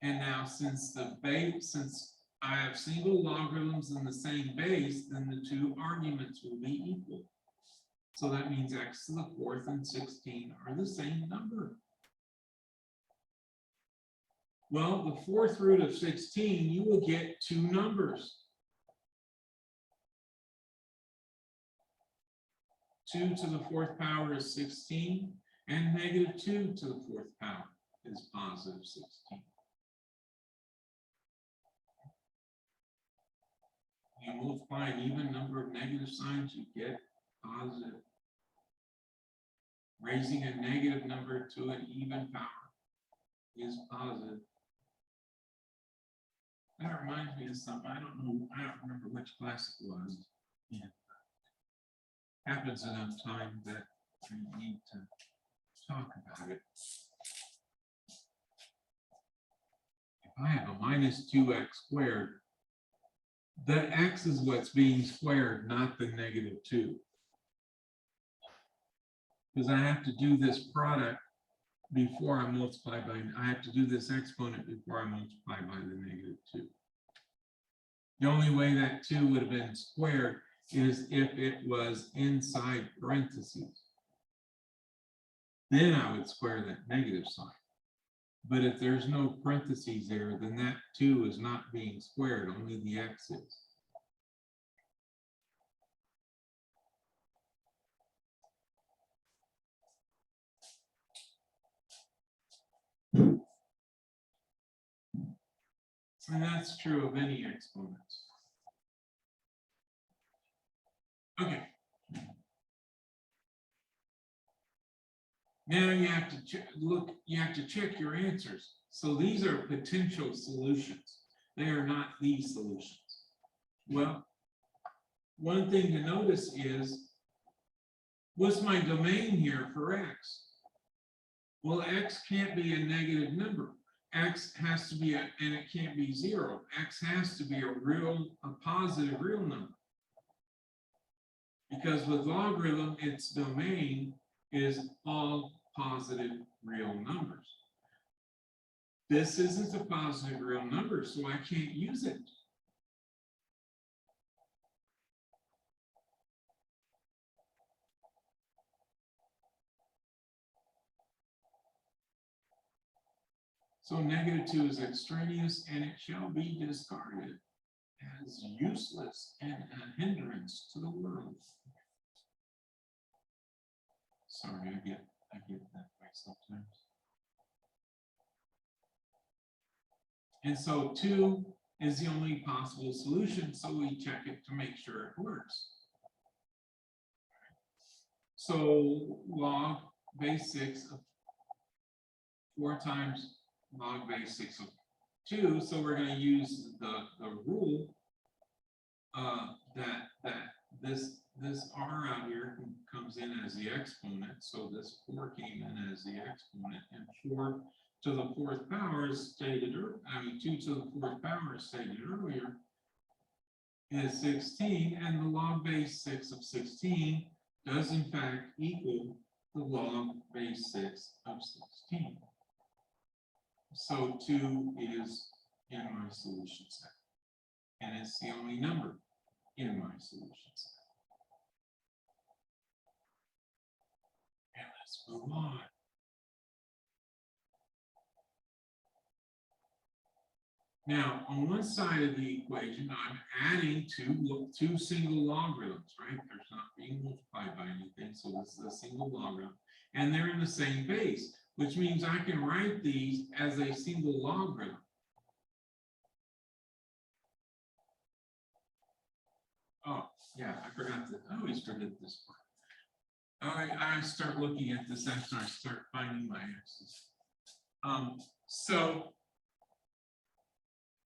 And now since I have single logarithms in the same base, then the 2 arguments will be equal. So that means x to the fourth and 16 are the same number. Well, the fourth root of 16, you will get two numbers. 2 to the fourth power is 16, and negative 2 to the fourth power is positive 16. You multiply an even number of negative signs, you get positive. Raising a negative number to an even power is positive. That reminds me of something. I don't remember which class it was. Yeah. Happens enough time that we need to talk about it. If I have a minus 2x squared, the x is what's being squared, not the negative 2. Because I have to do this product before I multiply by, I have to do this exponent before I multiply by the negative 2. The only way that 2 would have been squared is if it was inside parentheses. Then I would square that negative sign. But if there's no parentheses there, then that 2 is not being squared, only the x is. And that's true of any exponents. Okay. Now you have to you have to check your answers. So these are potential solutions. They are not the solutions. Well, one thing to notice is, what's my domain here for x? Well, x can't be a negative number. X has to be and it can't be 0. X has to be a positive real number. Because with logarithm, its domain is all positive real numbers. This isn't a positive real number, so I can't use it. So negative 2 is extraneous, and it shall be discarded as useless and a hindrance to the world. Sorry, I get that way sometimes. And so 2 is the only possible solution, so we check it to make sure it works. So log base 6 of 4 times log base 6 of 2. So we're going to use the rule that this r out here comes in as the exponent. So this 4 came in as the exponent, and 4 to the 4th power is stated, 2 to the 4th power is stated earlier, is 16, and the log base 6 of 16 does in fact equal the log base 6 of 16. So 2 is in my solution set, and it's the only number in my solution set. And let's move on. Now, on one side of the equation, I'm adding two single logarithms, right? There's not being multiplied by anything, so this is a single logarithm, and they're in the same base, which means I can write these as a single logarithm. Oh, yeah, I always forget this part. I start looking at this after I start finding my x's. So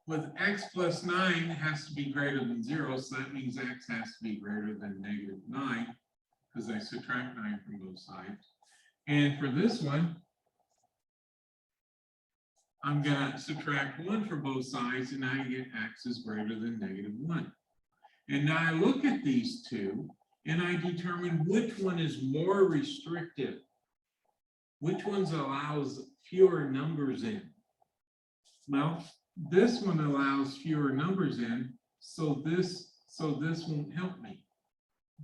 with x plus 9 has to be greater than 0, so that means x has to be greater than negative 9, because I subtract 9 from both sides. And for this one, I'm going to subtract 1 from both sides, and I get x is greater than negative 1. And now I look at these two, and I determine which one is more restrictive. Which ones allows fewer numbers in? Well, this one allows fewer numbers in, so this won't help me.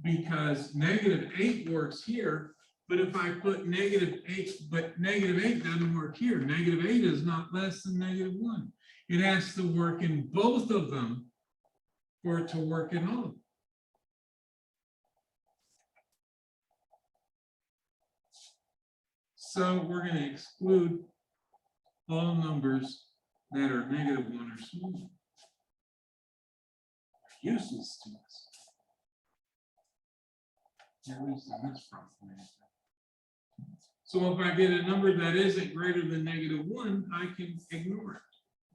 because -8 works here, but if I put -8, but -8 doesn't work here. -8 is not less than -1. It has to work in both of them for it to work in all of them. So we're going to exclude all numbers that are -1 or smaller. They're useless to us. At least in this problem. So if I get a number that isn't greater than -1, I can ignore it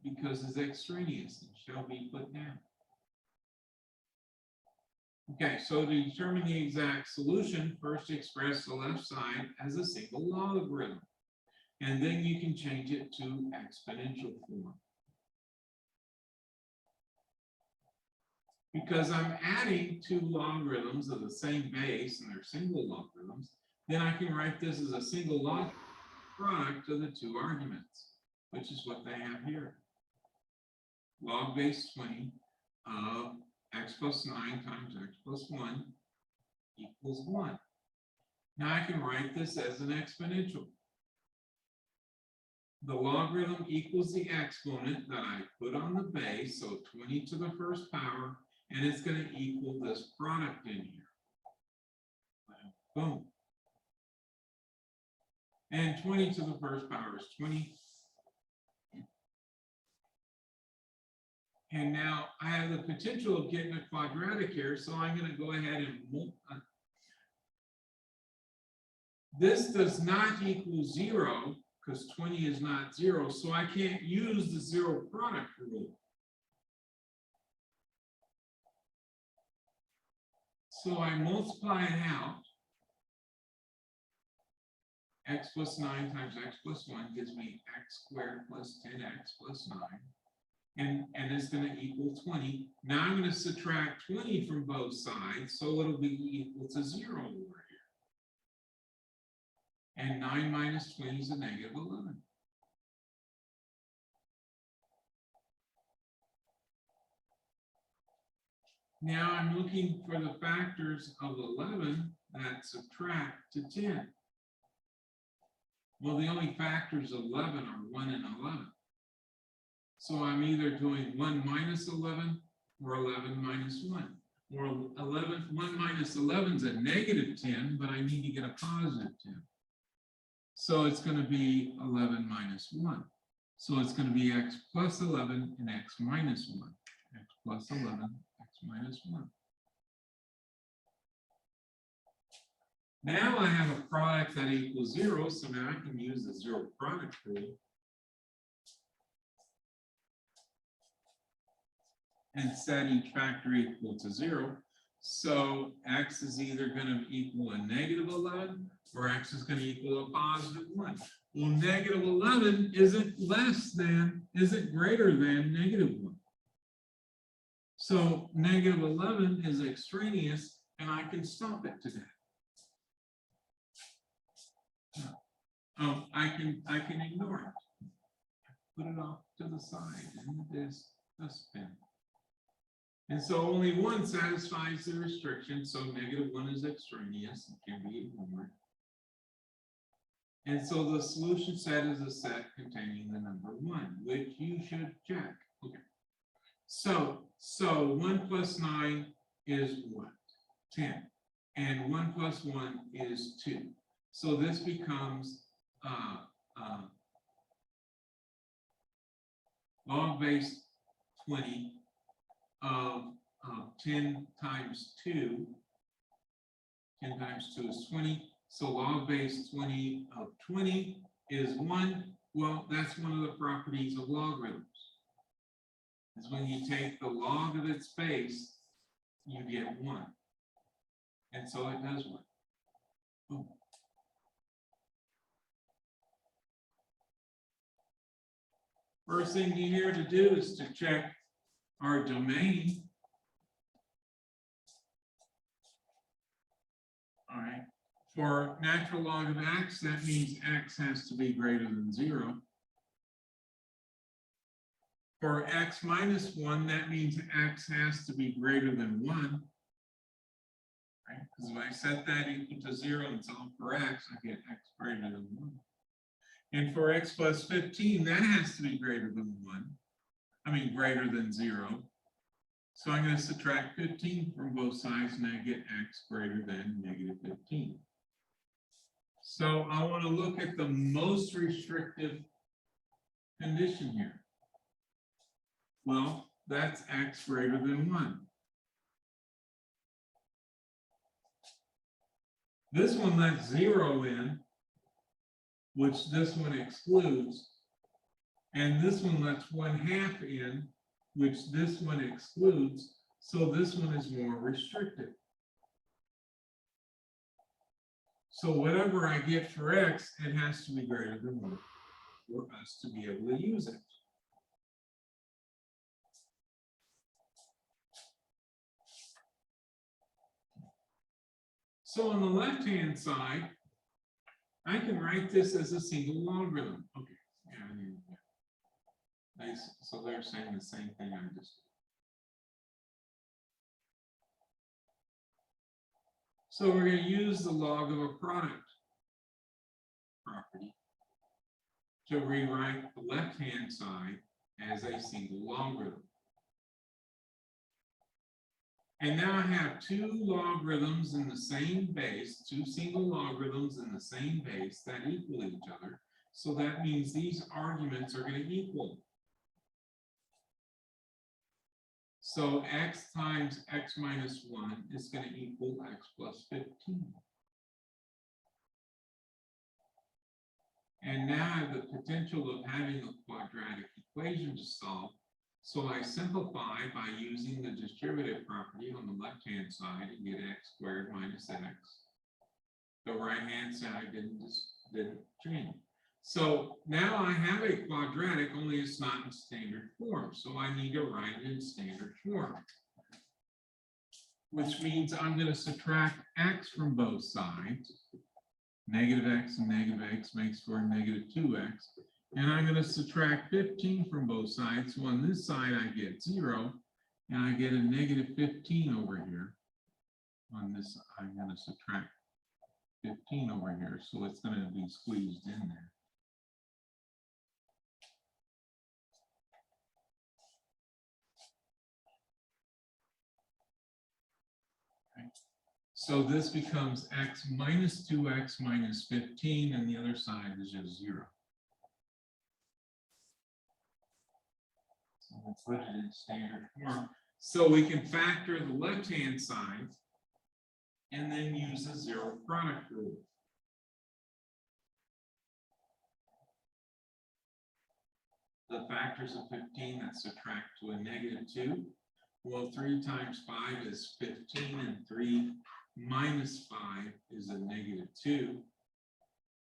because it's extraneous and shall be put down. Okay, so to determine the exact solution, first express the left side as a single logarithm, and then you can change it to exponential form. Because I'm adding two logarithms of the same base and they're single logarithms, then I can write this as a single log product of the two arguments, which is what they have here. Log base 20 of x plus 9 times x plus 1 equals 1. Now I can write this as an exponential. The logarithm equals the exponent that I put on the base, so 20 to the first power, and it's going to equal this product in here. Boom. And 20 to the first power is 20. And now I have the potential of getting a quadratic here, so I'm going to go ahead and multiply. This does not equal 0 because 20 is not 0, so I can't use the zero product rule. So I multiply it out. X plus 9 times x plus 1 gives me x squared plus 10x plus 9. And it's going to equal 20. Now I'm going to subtract 20 from both sides, so it'll be equal to 0 over here. And 9 minus 20 is a -11. Now I'm looking for the factors of 11 that subtract to 10. Well, the only factors of 11 are 1 and 11. So I'm either doing 1 minus 11 or 11 minus 1. Or 1 minus 11 is a -10, but I need to get a +10. So it's going to be 11 minus 1. So it's going to be x plus 11 and x minus 1. X plus 11, x minus 1. Now I have a product that equals 0, so now I can use the zero product rule and set each factor equal to 0. So x is either going to equal a -11 or x is going to equal a +1. Well, -11 isn't greater than -1. So -11 is extraneous, and I can stop it to that. I can ignore it. Put it off to the side in this dustbin. And so only one satisfies the restriction, so -1 is extraneous and can be ignored. And so the solution set is a set containing the number 1, which you should check. Okay. So 1 plus 9 is what? 10. And 1 plus 1 is 2. So this becomes log base 20 of 10 times 2. 10 times 2 is 20. So log base 20 of 20 is 1. Well, that's one of the properties of logarithms. Is when you take the log of its base, you get 1. And so it does 1. Boom. First thing you here to do is to check our domain. All right. For natural log of x, that means x has to be greater than 0. For x minus 1, that means x has to be greater than 1. right? Because if I set that equal to 0 and solve for x, I get x greater than 1. And for x plus 15, that has to be greater than 1. I mean, greater than 0. So I'm going to subtract 15 from both sides, and I get x greater than negative 15. So I want to look at the most restrictive condition here. Well, that's x greater than 1. This one lets 0 in, which this one excludes. And this one lets 1/2 in, which this one excludes. So this one is more restricted. So whatever I get for x, it has to be greater than 1 for us to be able to use it. So on the left-hand side, I can write this as a single logarithm. Okay, yeah. So they're saying the same thing I just did. So we're going to use the log of a product property to rewrite the left-hand side as a single logarithm. And now I have two logarithms in the same base, two single logarithms in the same base that equal each other. So that means these arguments are going to equal. So x times x minus 1 is going to equal x plus 15. And now I have the potential of having a quadratic equation to solve. So I simplify by using the distributive property on the left-hand side and get x squared minus x. The right-hand side didn't change. So now I have a quadratic, only it's not in standard form. So I need to write it in standard form, which means I'm going to subtract x from both sides. Negative x and negative x makes for negative 2x. And I'm going to subtract 15 from both sides. So on this side, I get 0, and I get a negative 15 over here. On this, I'm going to subtract 15 over here. So it's going to be squeezed in there. So this becomes x minus 2x minus 15, and the other side is just 0. So let's put it in standard form. So we can factor the left-hand side and then use the zero product rule. The factors of 15 that subtract to a negative 2. Well, 3 times 5 is 15, and 3 minus 5 is a negative 2.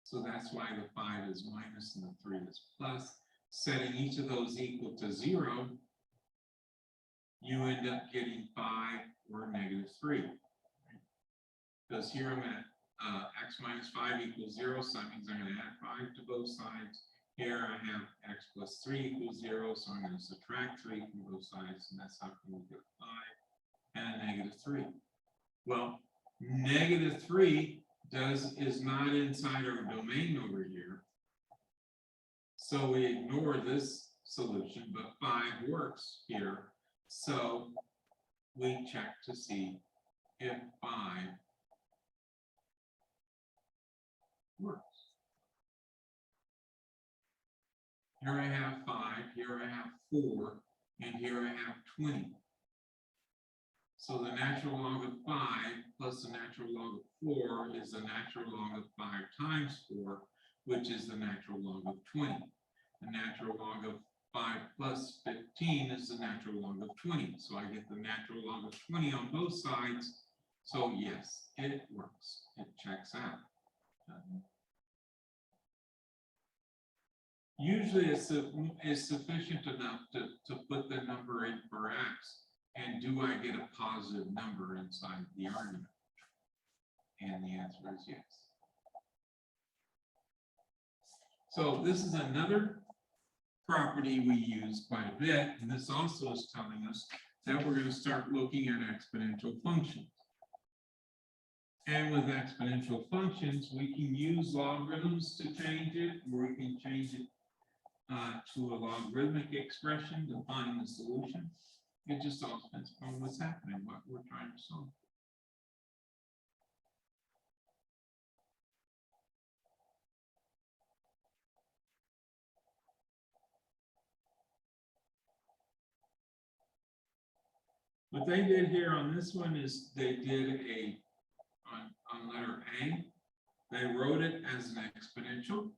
So that's why the 5 is minus and the 3 is plus. Setting each of those equal to 0, you end up getting 5 or negative 3. Because here I'm at x minus 5 equals 0, so that means I'm going to add 5 to both sides. Here I have x plus 3 equals 0, so I'm going to subtract 3 from both sides, and that's how we get 5 and a negative 3. Well, negative 3 is not inside our domain over here. So we ignore this solution, but 5 works here. So we check to see if 5 works. Here I have 5, here I have 4, and here I have 20. So the natural log of 5 plus the natural log of 4 is the natural log of 5 times 4, which is the natural log of 20. The natural log of 5 plus 15 is the natural log of 20. So I get the natural log of 20 on both sides. So yes, it works. It checks out. Usually it's sufficient enough to put the number in for x, and do I get a positive number inside the argument? And the answer is yes. So this is another property we use quite a bit, and this also is telling us that we're going to start looking at exponential functions. And with exponential functions, we can use logarithms to change it, or we can change it to a logarithmic expression to find the solution. It just all depends on what's happening, what we're trying to solve. What they did here on this one is they did on letter A, they wrote it as an exponential.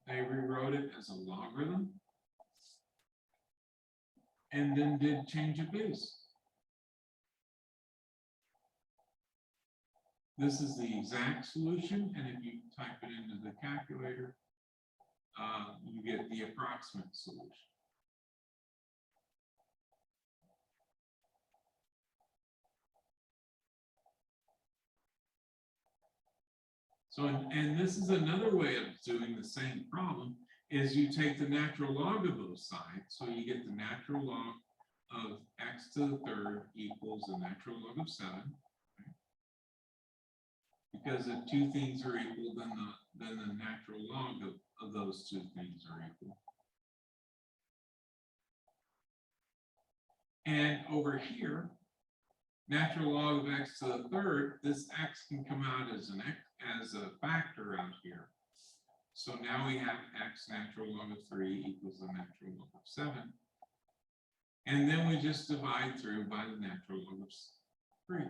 They rewrote it as a logarithm. And then did change of base. This is the exact solution, and if you type it into the calculator, you get the approximate solution. So, and this is another way of doing the same problem, is you take the natural log of those sides, so you get the natural log of x to the third equals the natural log of 7. Because if two things are equal, then the natural log of those two things are equal. And over here, natural log of x to the third, this x can come out as a factor out here. So now we have x natural log of 3 equals the natural log of 7. And then we just divide through by the natural log of 3.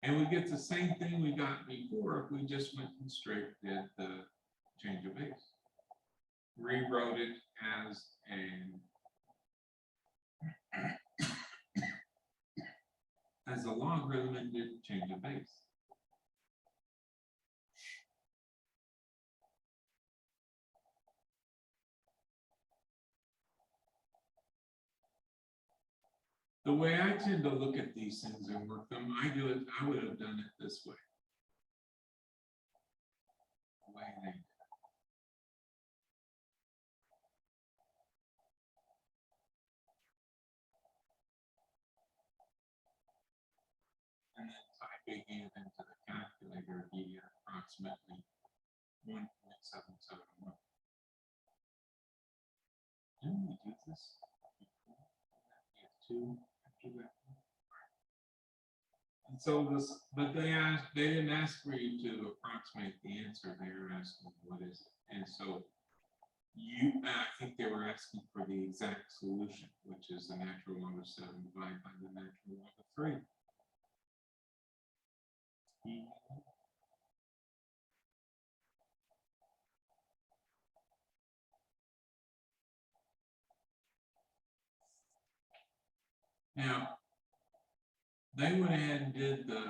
And we get the same thing we got before if we just went and straight did the change of base. Rewrote it as a logarithm and did change of base. The way I tend to look at these things and work them, I would have done it this way. The way they did. And then typing it into the calculator, you get approximately 1.771. Didn't we do this? Two after that. And so this, but they didn't ask for you to approximate the answer. They were asking what is it, and so I think they were asking for the exact solution, which is the natural log of 7 divided by the natural log of 3. Now, they went ahead and did the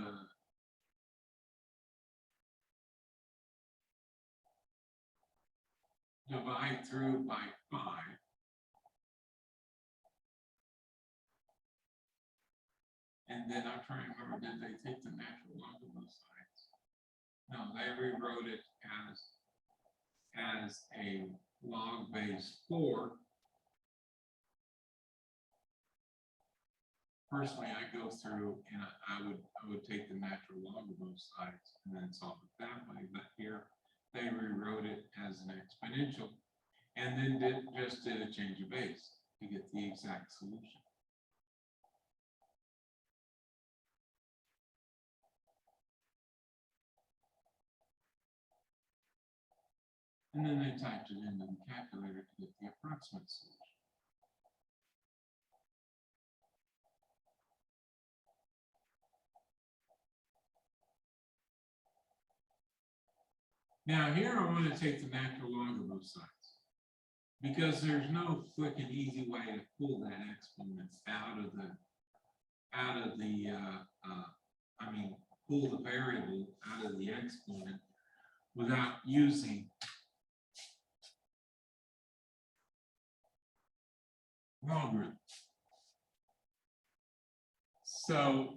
divide through by 5. And then I'm trying to remember, did they take the natural log of both sides? No, they rewrote it as a log base 4. Personally, I go through and I would take the natural log of both sides and then solve it that way. But here they rewrote it as an exponential and then just did a change of base to get the exact solution. And then they typed it into the calculator to get the approximate solution. Now here I want to take the natural log of both sides because there's no quick and easy way to pull that exponent pull the variable out of the exponent without using logarithm. So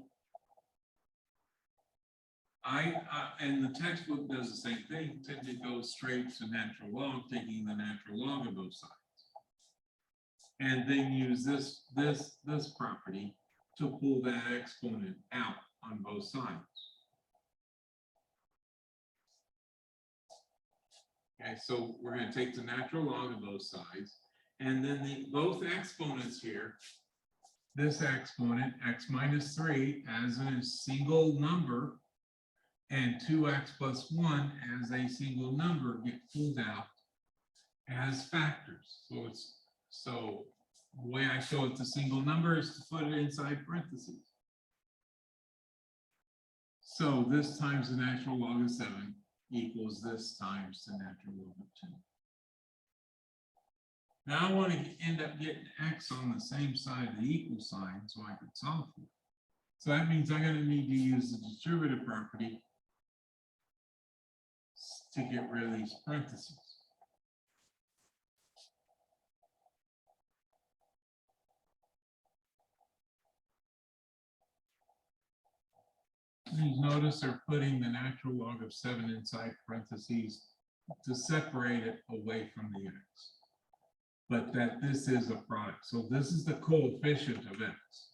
And the textbook does the same thing, tend to go straight to natural log, taking the natural log of both sides. And then use this property to pull that exponent out on both sides. Okay, so we're going to take the natural log of both sides, and then both exponents here, this exponent, x minus 3, as a single number, and 2x plus 1 as a single number get pulled out as factors. So the way I show it's a single number is to put it inside parentheses. So this times the natural log of 7 equals this times the natural log of 2. Now I want to end up getting x on the same side of the equal sign so I can solve for it. So that means I'm going to need to use the distributive property to get rid of these parentheses. Please notice they're putting the natural log of 7 inside parentheses to separate it away from the x. But that this is a product. So this is the coefficient of x,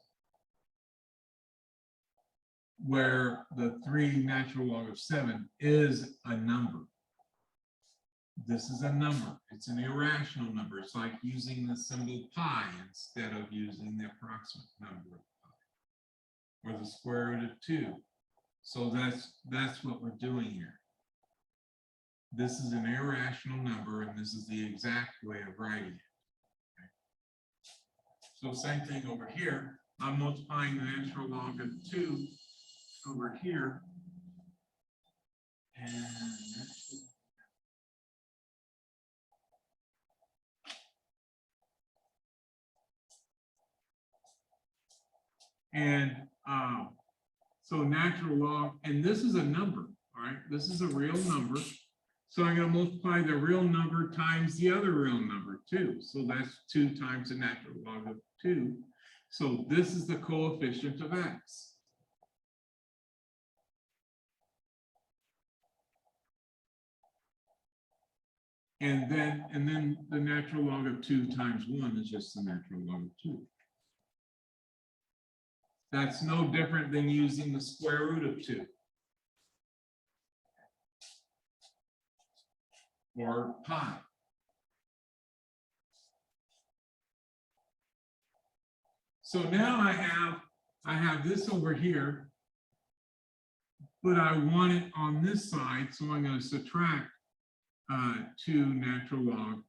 where the 3 natural log of 7 is a number. This is a number. It's an irrational number. It's like using the symbol pi instead of using the approximate number of pi, or the square root of 2. So that's what we're doing here. This is an irrational number, and this is the exact way of writing it. Okay. So same thing over here. I'm multiplying the natural log of 2 over here. And so natural log, and this is a number, all right? This is a real number. So I'm going to multiply the real number times the other real number, 2. So that's 2 times the natural log of 2. So this is the coefficient of x. And then the natural log of 2 times 1 is just the natural log of 2. That's no different than using the square root of 2. Or pi. So now I have this over here, but I want it on this side, so I'm going to subtract 2 natural log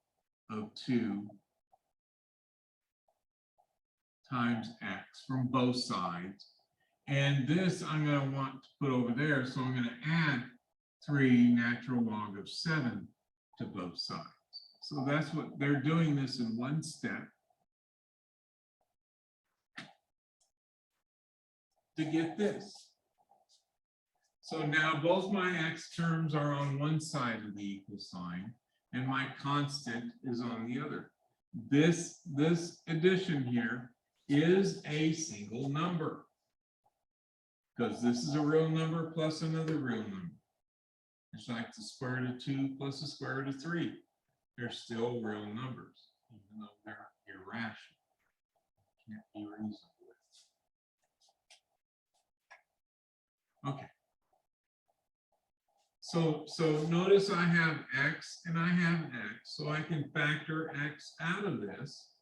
of 2 times x from both sides. And this I'm going to want to put over there, so I'm going to add 3 natural log of 7 to both sides. So that's what they're doing, this in one step to get this. So now both my x terms are on one side of the equal sign, and my constant is on the other. This addition here is a single number, because this is a real number plus another real number. It's like the square root of 2 plus the square root of 3. They're still real numbers, even though they're irrational. Can't be reasoned with. Okay. So notice I have x and I have x, so I can factor x out of this.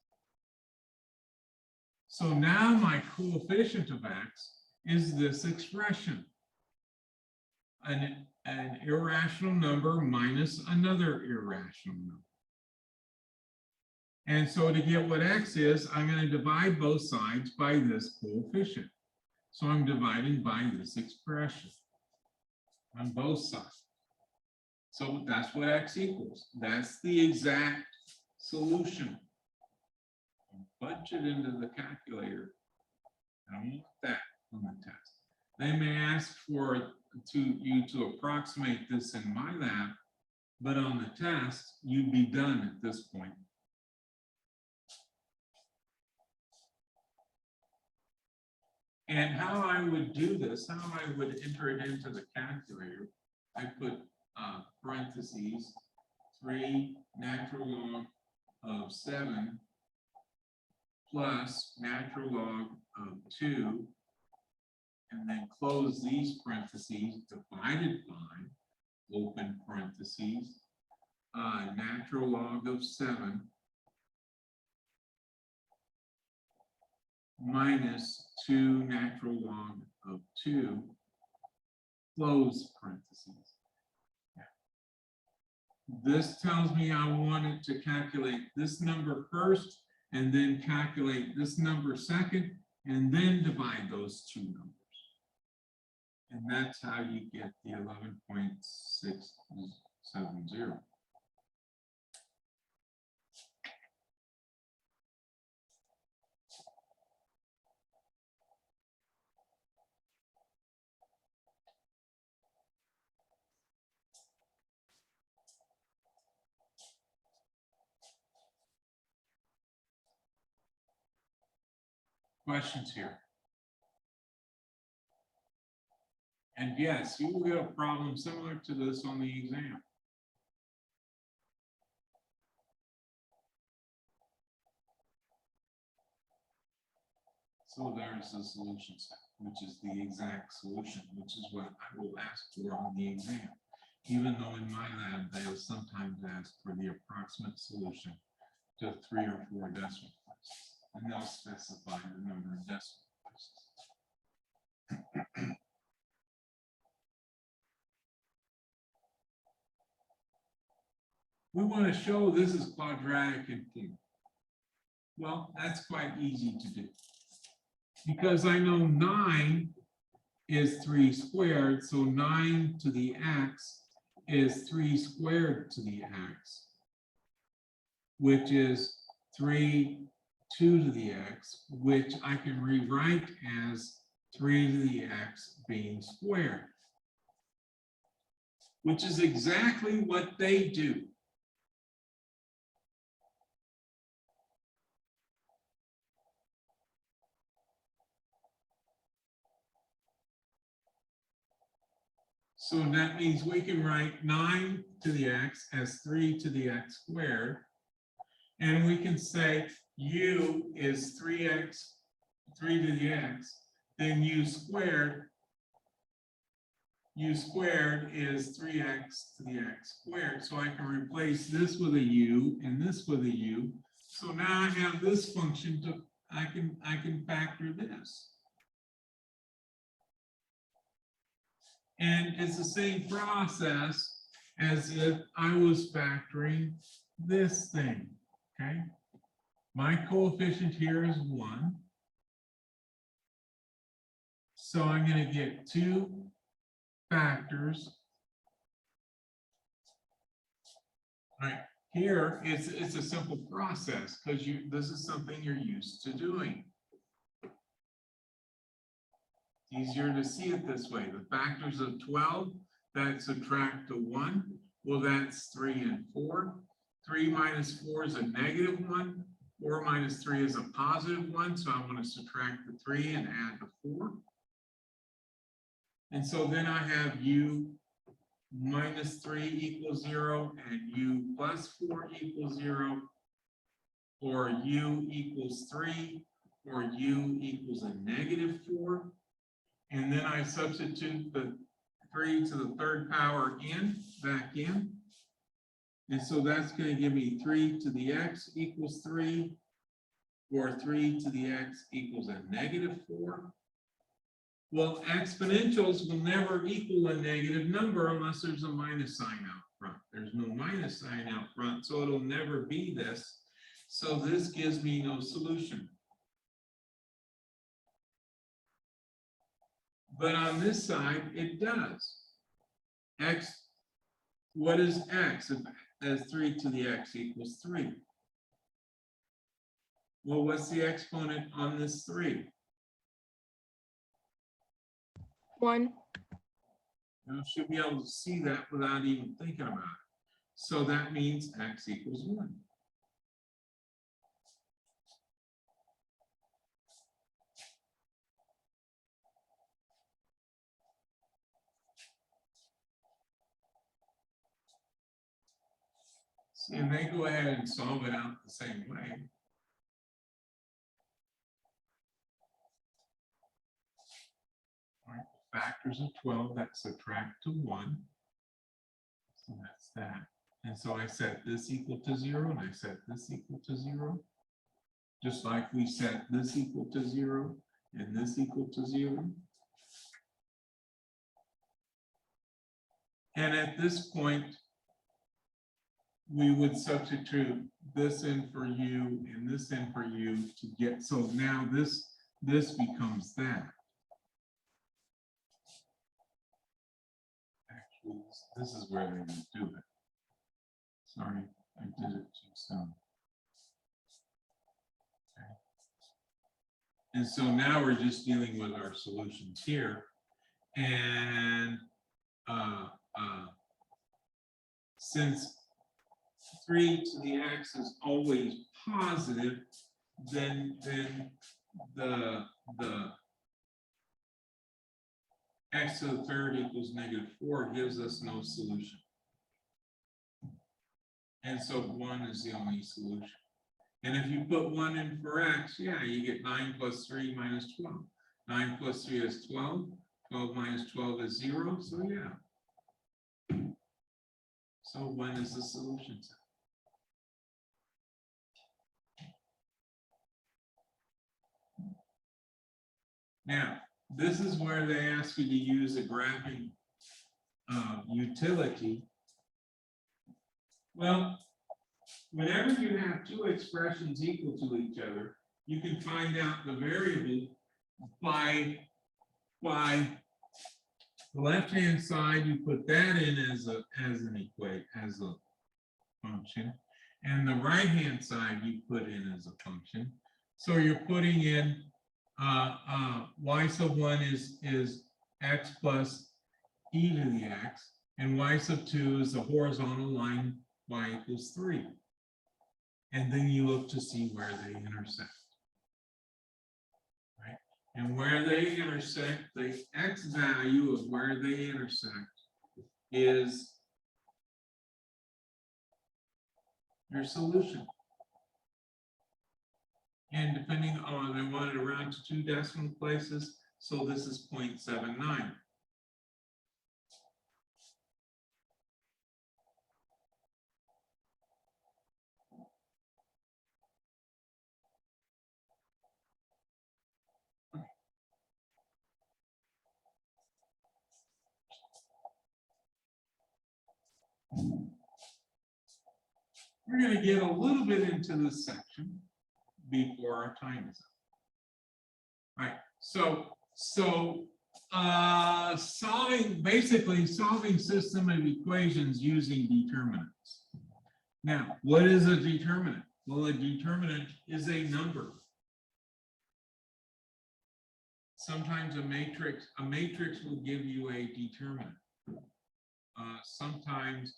So now my coefficient of x is this expression. An irrational number minus another irrational number. And so to get what x is, I'm going to divide both sides by this coefficient. So I'm dividing by this expression on both sides. So that's what x equals. That's the exact solution. Punch it into the calculator. I don't want that on the test. They may ask for you to approximate this in MyLab, but on the test, you'd be done at this point. And how I would do this, how I would enter it into the calculator, I put parentheses, 3 natural log of 7 plus natural log of 2, and then close these parentheses, divided by, open parentheses, natural log of 7 minus 2 natural log of 2, close parentheses. This tells me I wanted to calculate this number first, and then calculate this number second, and then divide those two numbers. And that's how you get the 11.670. Questions here? And yes, you will get a problem similar to this on the exam. So there's the solution set, which is the exact solution, which is what I will ask for on the exam. Even though in my lab, they will sometimes ask for the approximate solution to 3 or 4 decimal places, and they'll specify the number of decimal places. We want to show this is quadratic in form. Well, that's quite easy to do. Because I know 9 is 3 squared, so 9 to the x is 3 squared to the x, which is 3 2 to the x, which I can rewrite as 3 to the x being squared, which is exactly what they do. So that means we can write 9 to the x as 3 to the x squared. And we can say u is 3x, 3 to the x, then u squared is 3x to the x squared. So I can replace this with a u and this with a u. So now I have this function to, I can factor this. And it's the same process as if I was factoring this thing, okay? My coefficient here is 1. So I'm going to get 2 factors. All right, here it's a simple process because this is something you're used to doing. Easier to see it this way. The factors of 12 that subtract to 1, well, that's 3 and 4. 3 minus 4 is a negative 1. 4 minus 3 is a positive 1. So I want to subtract the 3 and add the 4. And so then I have u minus 3 equals 0 and u plus 4 equals 0, or u equals 3, or u equals a negative 4. And then I substitute the 3 to the 3rd power back in. And so that's going to give me 3 to the x equals 3, or 3 to the x equals a negative 4. Well, exponentials will never equal a negative number unless there's a minus sign out front. There's no minus sign out front, so it'll never be this. So this gives me no solution. But on this side, it does. X, what is x? As 3 to the x equals 3. Well, what's the exponent on this 3? 1. You should be able to see that without even thinking about it. So that means x equals 1. And they go ahead and solve it out the same way. All right, factors of 12 that subtract to 1. So that's that. And so I set this equal to 0, and I set this equal to 0. Just like we set this equal to 0 and this equal to 0. And at this point, we would substitute this in for u and this in for u to get, so now this becomes that. Actually, this is where they would do it. Sorry, I did it too soon. Okay. And so now we're just dealing with our solutions here. And since 3 to the x is always positive, then the x to the third equals -4 gives us no solution. And so 1 is the only solution. And if you put 1 in for x, yeah, you get 9 plus 3 minus 12. 9 plus 3 is 12. 12 minus 12 is 0. So yeah. So 1 is the solution set. Now, this is where they ask you to use a graphing utility. Well, whenever you have two expressions equal to each other, you can find out the variable by the left-hand side. You put that in as a function, and the right-hand side you put in as a function. So you're putting in y sub 1 is x plus e to the x, and y sub 2 is the horizontal line y equals 3. And then you look to see where they intersect. Right? And where they intersect, the x value of where they intersect is your solution. And depending on, they want it around to 2 decimal places, so this is 0.79. We're going to get a little bit into this section before our time is up. All right, so solving system of equations using determinants. Now, what is a determinant? Well, a determinant is a number. Sometimes a matrix will give you a determinant. Sometimes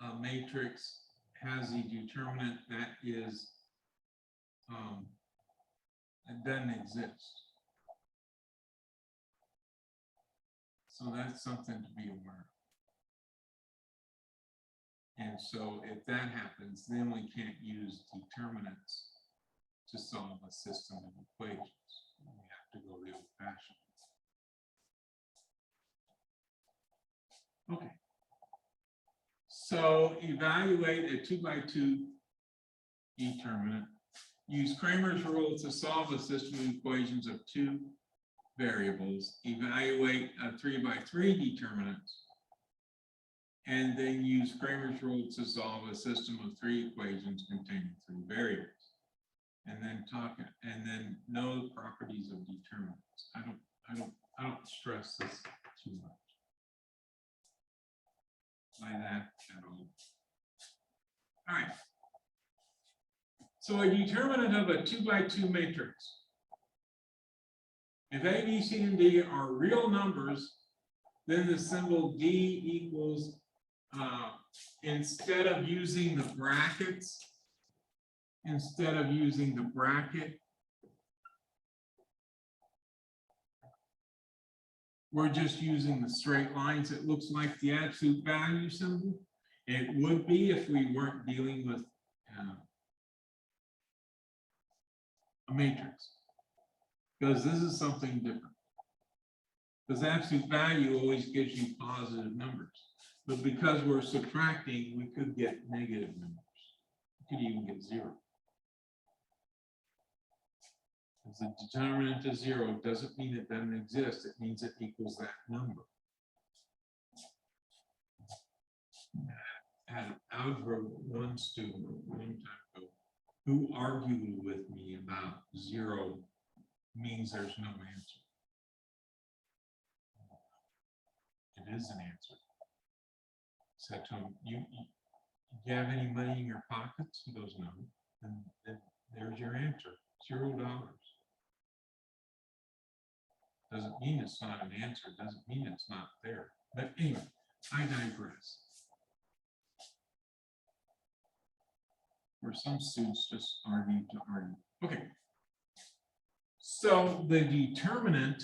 a matrix has a determinant that is it doesn't exist. So that's something to be aware of. And so if that happens, then we can't use determinants to solve a system of equations. We have to go the old-fashioned way. Okay. So evaluate a 2x2 determinant. Use Cramer's rule to solve a system of equations of 2 variables. Evaluate a 3x3 determinant. And then use Cramer's rule to solve a system of 3 equations containing 3 variables. And then know the properties of determinants. I don't stress this too much. By that at all. All right. So a determinant of a 2x2 matrix. If A, B, C, and D are real numbers, then the symbol D equals, instead of using the brackets, we're just using the straight lines. It looks like the absolute value symbol. It would be if we weren't dealing with a matrix, because this is something different. Because absolute value always gives you positive numbers, but because we're subtracting, we could get negative numbers. We could even get 0. Because the determinant of 0 doesn't mean it doesn't exist, it means it equals that number. I had an Algebra 1 student a long time ago who argued with me about 0 means there's no answer. It is an answer. I said to him, you have any money in your pockets? He goes, no. Then there's your answer, $0. Doesn't mean it's not an answer, doesn't mean it's not there. But anyway, I digress. Where some students just argue to argue. Okay. So the determinant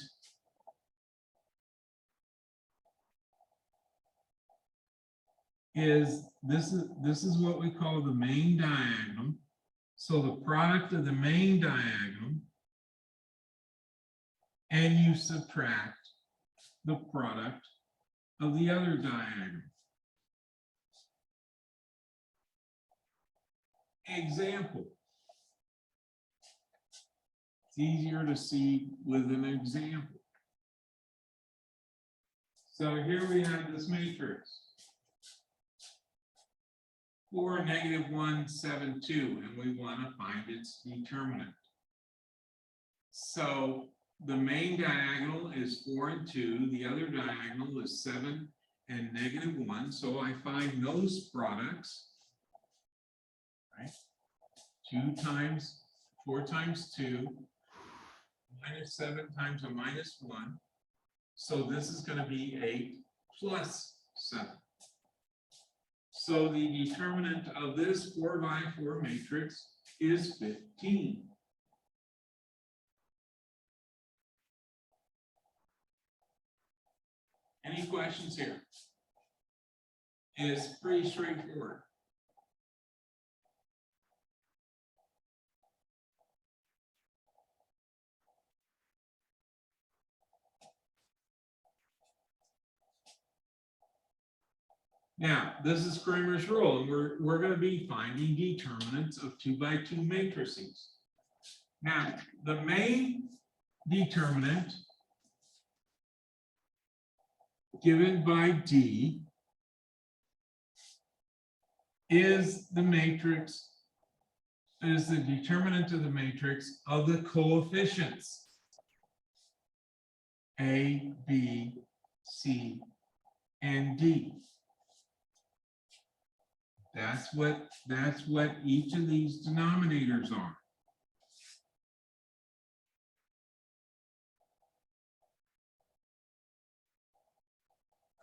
is this is what we call the main diagonal. So the product of the main diagonal, and you subtract the product of the other diagonal. Example. It's easier to see with an example. So here we have this matrix. 4, -1, 7, 2, and we want to find its determinant. So the main diagonal is 4 and 2, the other diagonal is 7 and -1. So I find those products, right? 4 times 2, -7 times a -1. So this is going to be 8 plus 7. So the determinant of this 4 by 4 matrix is 15. Any questions here? It's pretty straightforward. Now, this is Cramer's rule, and we're going to be finding determinants of 2 by 2 matrices. Now, the main determinant given by D is the matrix, is the determinant of the matrix of the coefficients A, B, C, and D. That's what each of these denominators are.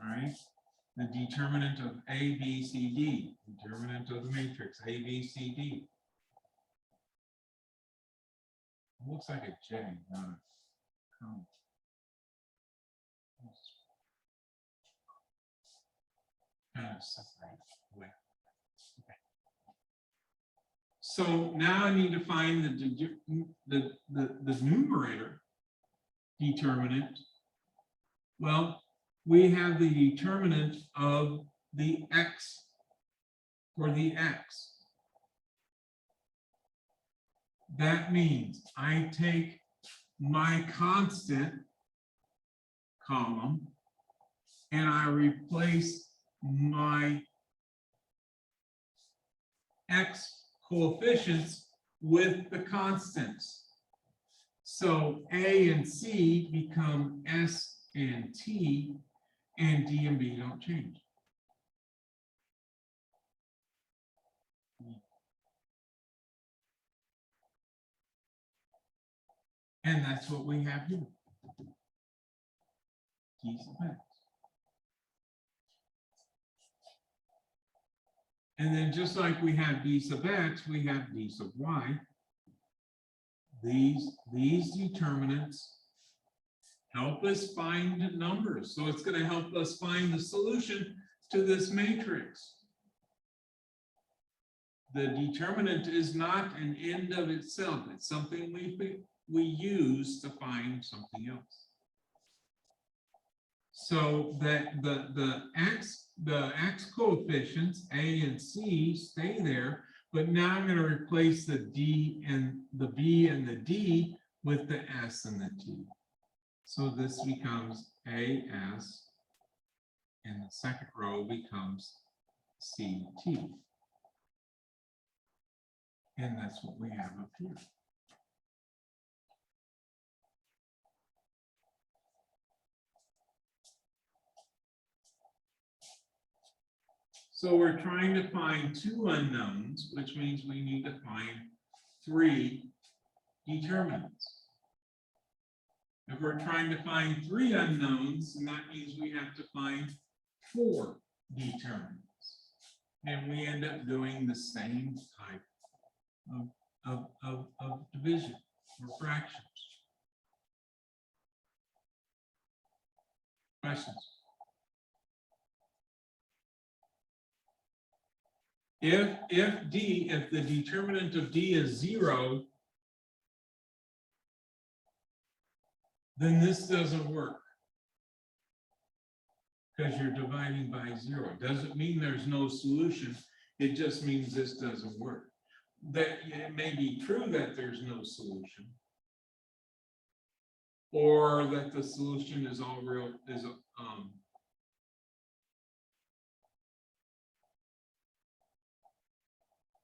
All right, the determinant of A, B, C, D, determinant of the matrix A, B, C, D. It looks like a J, not a comma. Kind of separate away. Okay. So now I need to find the numerator determinant. Well, we have the determinant of the x for the x. That means I take my constant column and I replace my x coefficients with the constants. So A and C become S and T, and D and B don't change. And that's what we have here. D sub x. And then just like we have D sub x, we have D sub y. These determinants help us find numbers. So it's going to help us find the solution to this matrix. The determinant is not an end of itself. It's something we use to find something else. So that the x coefficients A and C stay there, but now I'm going to replace the D and the B and the D with the S and the T. So this becomes AS, and the second row becomes CT. And that's what we have up here. So we're trying to find two unknowns, which means we need to find three determinants. If we're trying to find three unknowns, and that means we have to find four determinants. And we end up doing the same type of division or fractions. Questions? If the determinant of D is 0, then this doesn't work. Because you're dividing by 0. Doesn't mean there's no solution. It just means this doesn't work. That it may be true that there's no solution, or that the solution is all real,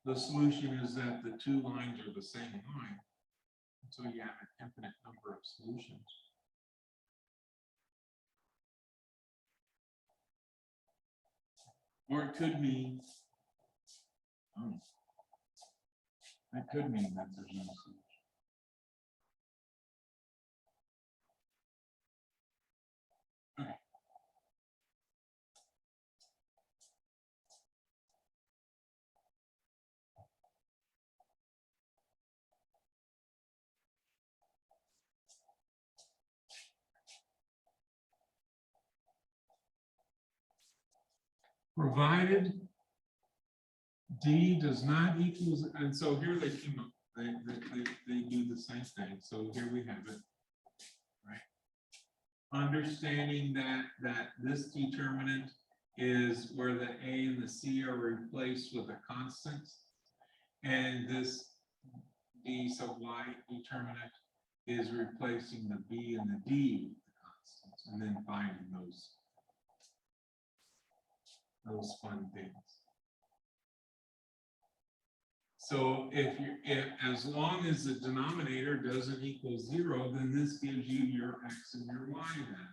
the solution is that the two lines are the same line. So you have an infinite number of solutions. Or it could mean, that could mean that there's no solution. Okay. Provided D does not equal, and so here they came up, they do the same thing. So here we have it, right? Understanding that this determinant is where the A and the C are replaced with a constant, and this D sub Y determinant is replacing the B and the D with the constants, and then finding those fun things. So if as long as the denominator doesn't equal 0, then this gives you your X and your Y then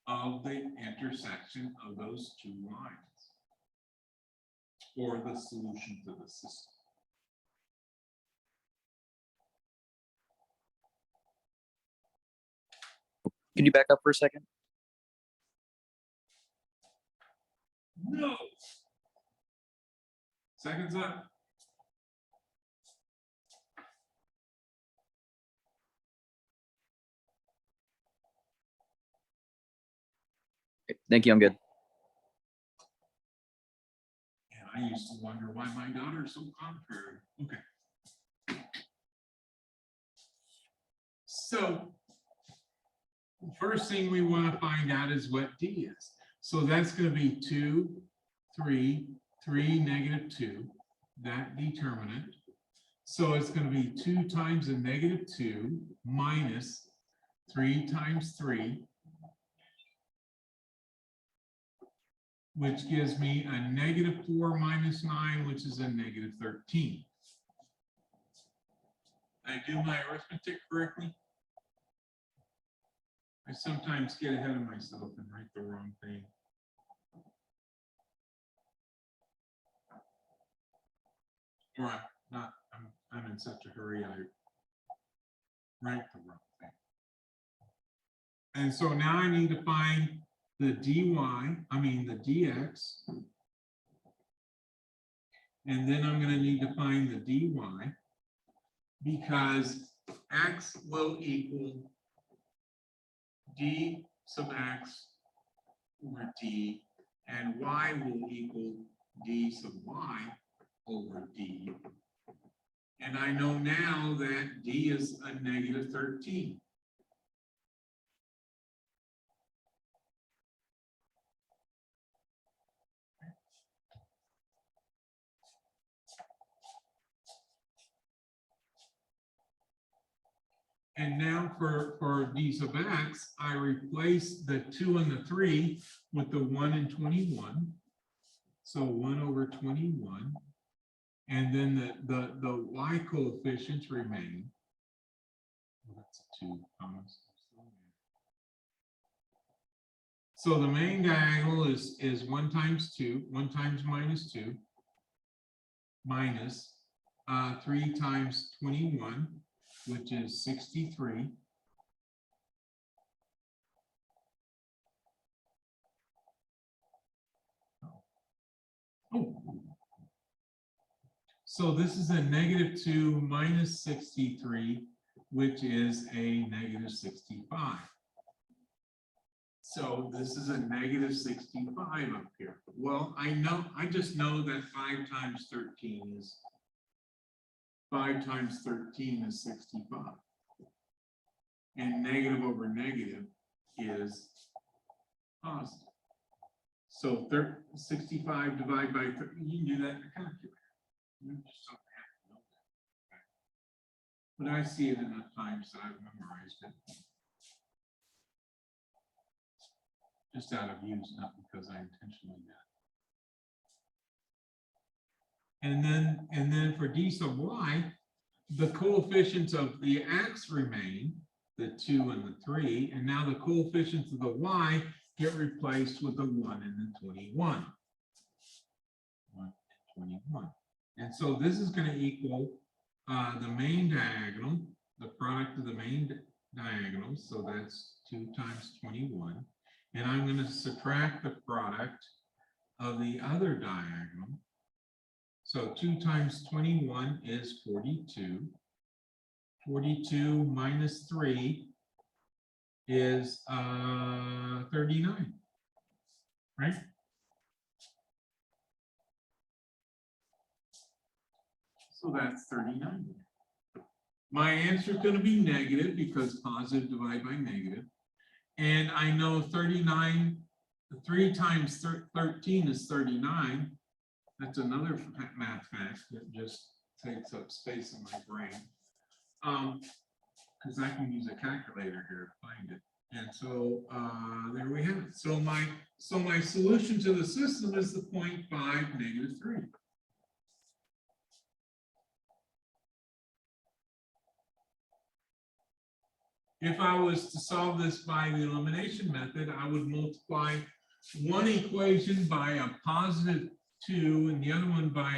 of the intersection of those two lines, or the solution to the system. Can you back up for a second? No. Seconds up. Thank you, I'm good. And I used to wonder why my daughter's so contrary. Okay. So, first thing we want to find out is what D is. So that's going to be 2, 3, 3, negative 2, that determinant. So it's going to be 2 times a negative 2 minus 3 times 3, which gives me a negative 4 minus 9, which is a negative 13. Did I do my arithmetic correctly? I sometimes get ahead of myself and write the wrong thing. Or I'm in such a hurry, I write the wrong thing. And so now I need to find the dy, the dx. And then I'm going to need to find the dy, because X will equal D sub X over D, and Y will equal D sub Y over D. And I know now that D is a negative 13. And now for D sub X, I replace the 2 and the 3 with the 1 and 21. So 1 over 21. And then the Y coefficients remain. Well, that's a 2. So the main diagonal is 1 times 2, 1 times minus 2, minus 3 times 21, which is 63. Oh. So this is a negative 2 minus 63, which is a negative 65. So this is a negative 65 up here. Well, I just know that 5 times 13 is 65. And negative over negative is positive. So 65 divided by 30, you can do that in a calculator. You just don't have to know that. But I see it enough times that I've memorized it. Just out of use, not because I intentionally did. And then for D sub Y, the coefficients of the X remain, the 2 and the 3, and now the coefficients of the Y get replaced with the 1 and the 21. 1 and 21. And so this is going to equal the main diagonal, the product of the main diagonal. So that's 2 times 21. And I'm going to subtract the product of the other diagonal. So 2 times 21 is 42. 42 minus 3 is 39, right? So that's 39. My answer is going to be negative because positive divided by negative. And I know 39, 3 times 13 is 39. That's another math fact that just takes up space in my brain. Because I can use a calculator here to find it. And so there we have it. So my solution to the system is the 0.5, negative 3. If I was to solve this by the elimination method, I would multiply one equation by a positive 2 and the other one by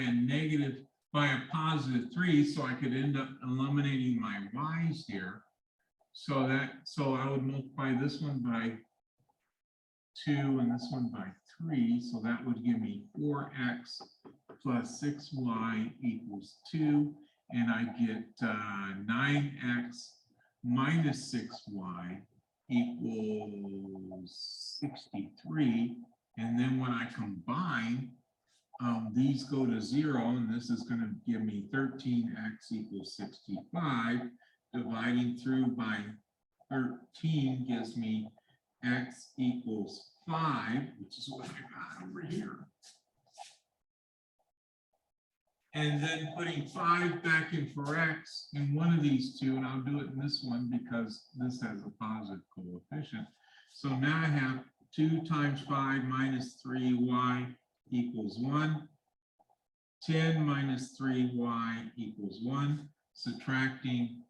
a positive 3, so I could end up eliminating my y's here. So I would multiply this one by 2 and this one by 3, so that would give me 4x plus 6y equals 2, and I get 9x minus 6y equals 63, and then when I combine, these go to 0, and this is going to give me 13x equals 65. Dividing through by 13 gives me x equals 5, which is what I got over here. And then putting 5 back in for x in one of these two, and I'll do it in this one because this has a positive coefficient. So now I have 2 times 5 minus 3y equals 1. 10 minus 3y equals 1. Subtracting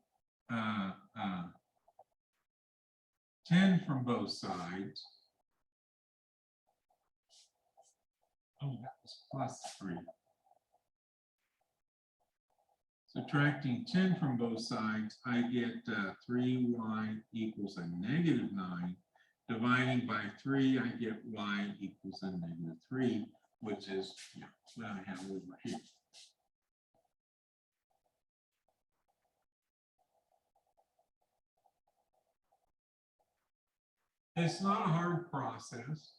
10 from both sides. Oh, that was plus 3. Subtracting 10 from both sides, I get 3y equals a negative 9. Dividing by 3, I get y equals a negative 3, which is what I have over here. It's not a hard process.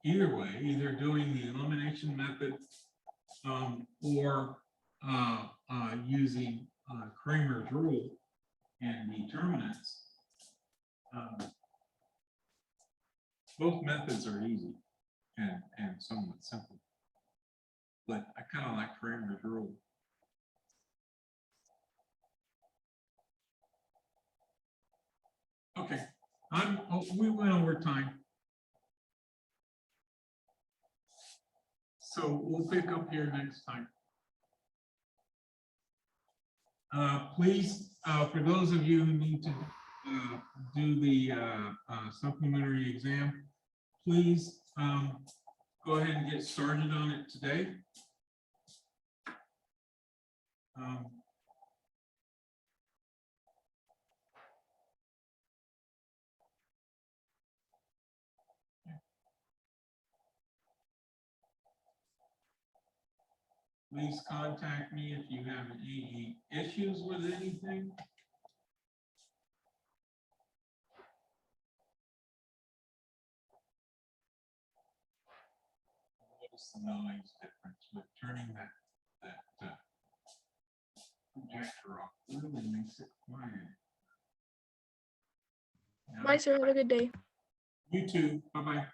Either way, either doing the elimination method or using Kramer's rule and determinants. Both methods are easy and somewhat simple. But I kind of like Kramer's rule. Okay, we went over time. So we'll pick up here next time. Please, for those of you who need to do the supplementary exam, please go ahead and get started on it today. Please contact me if you have any issues with anything. Notice the noise difference with turning that projector off. Really makes it quiet. Now, Bye, sir. Have a good day. you too. Bye-bye.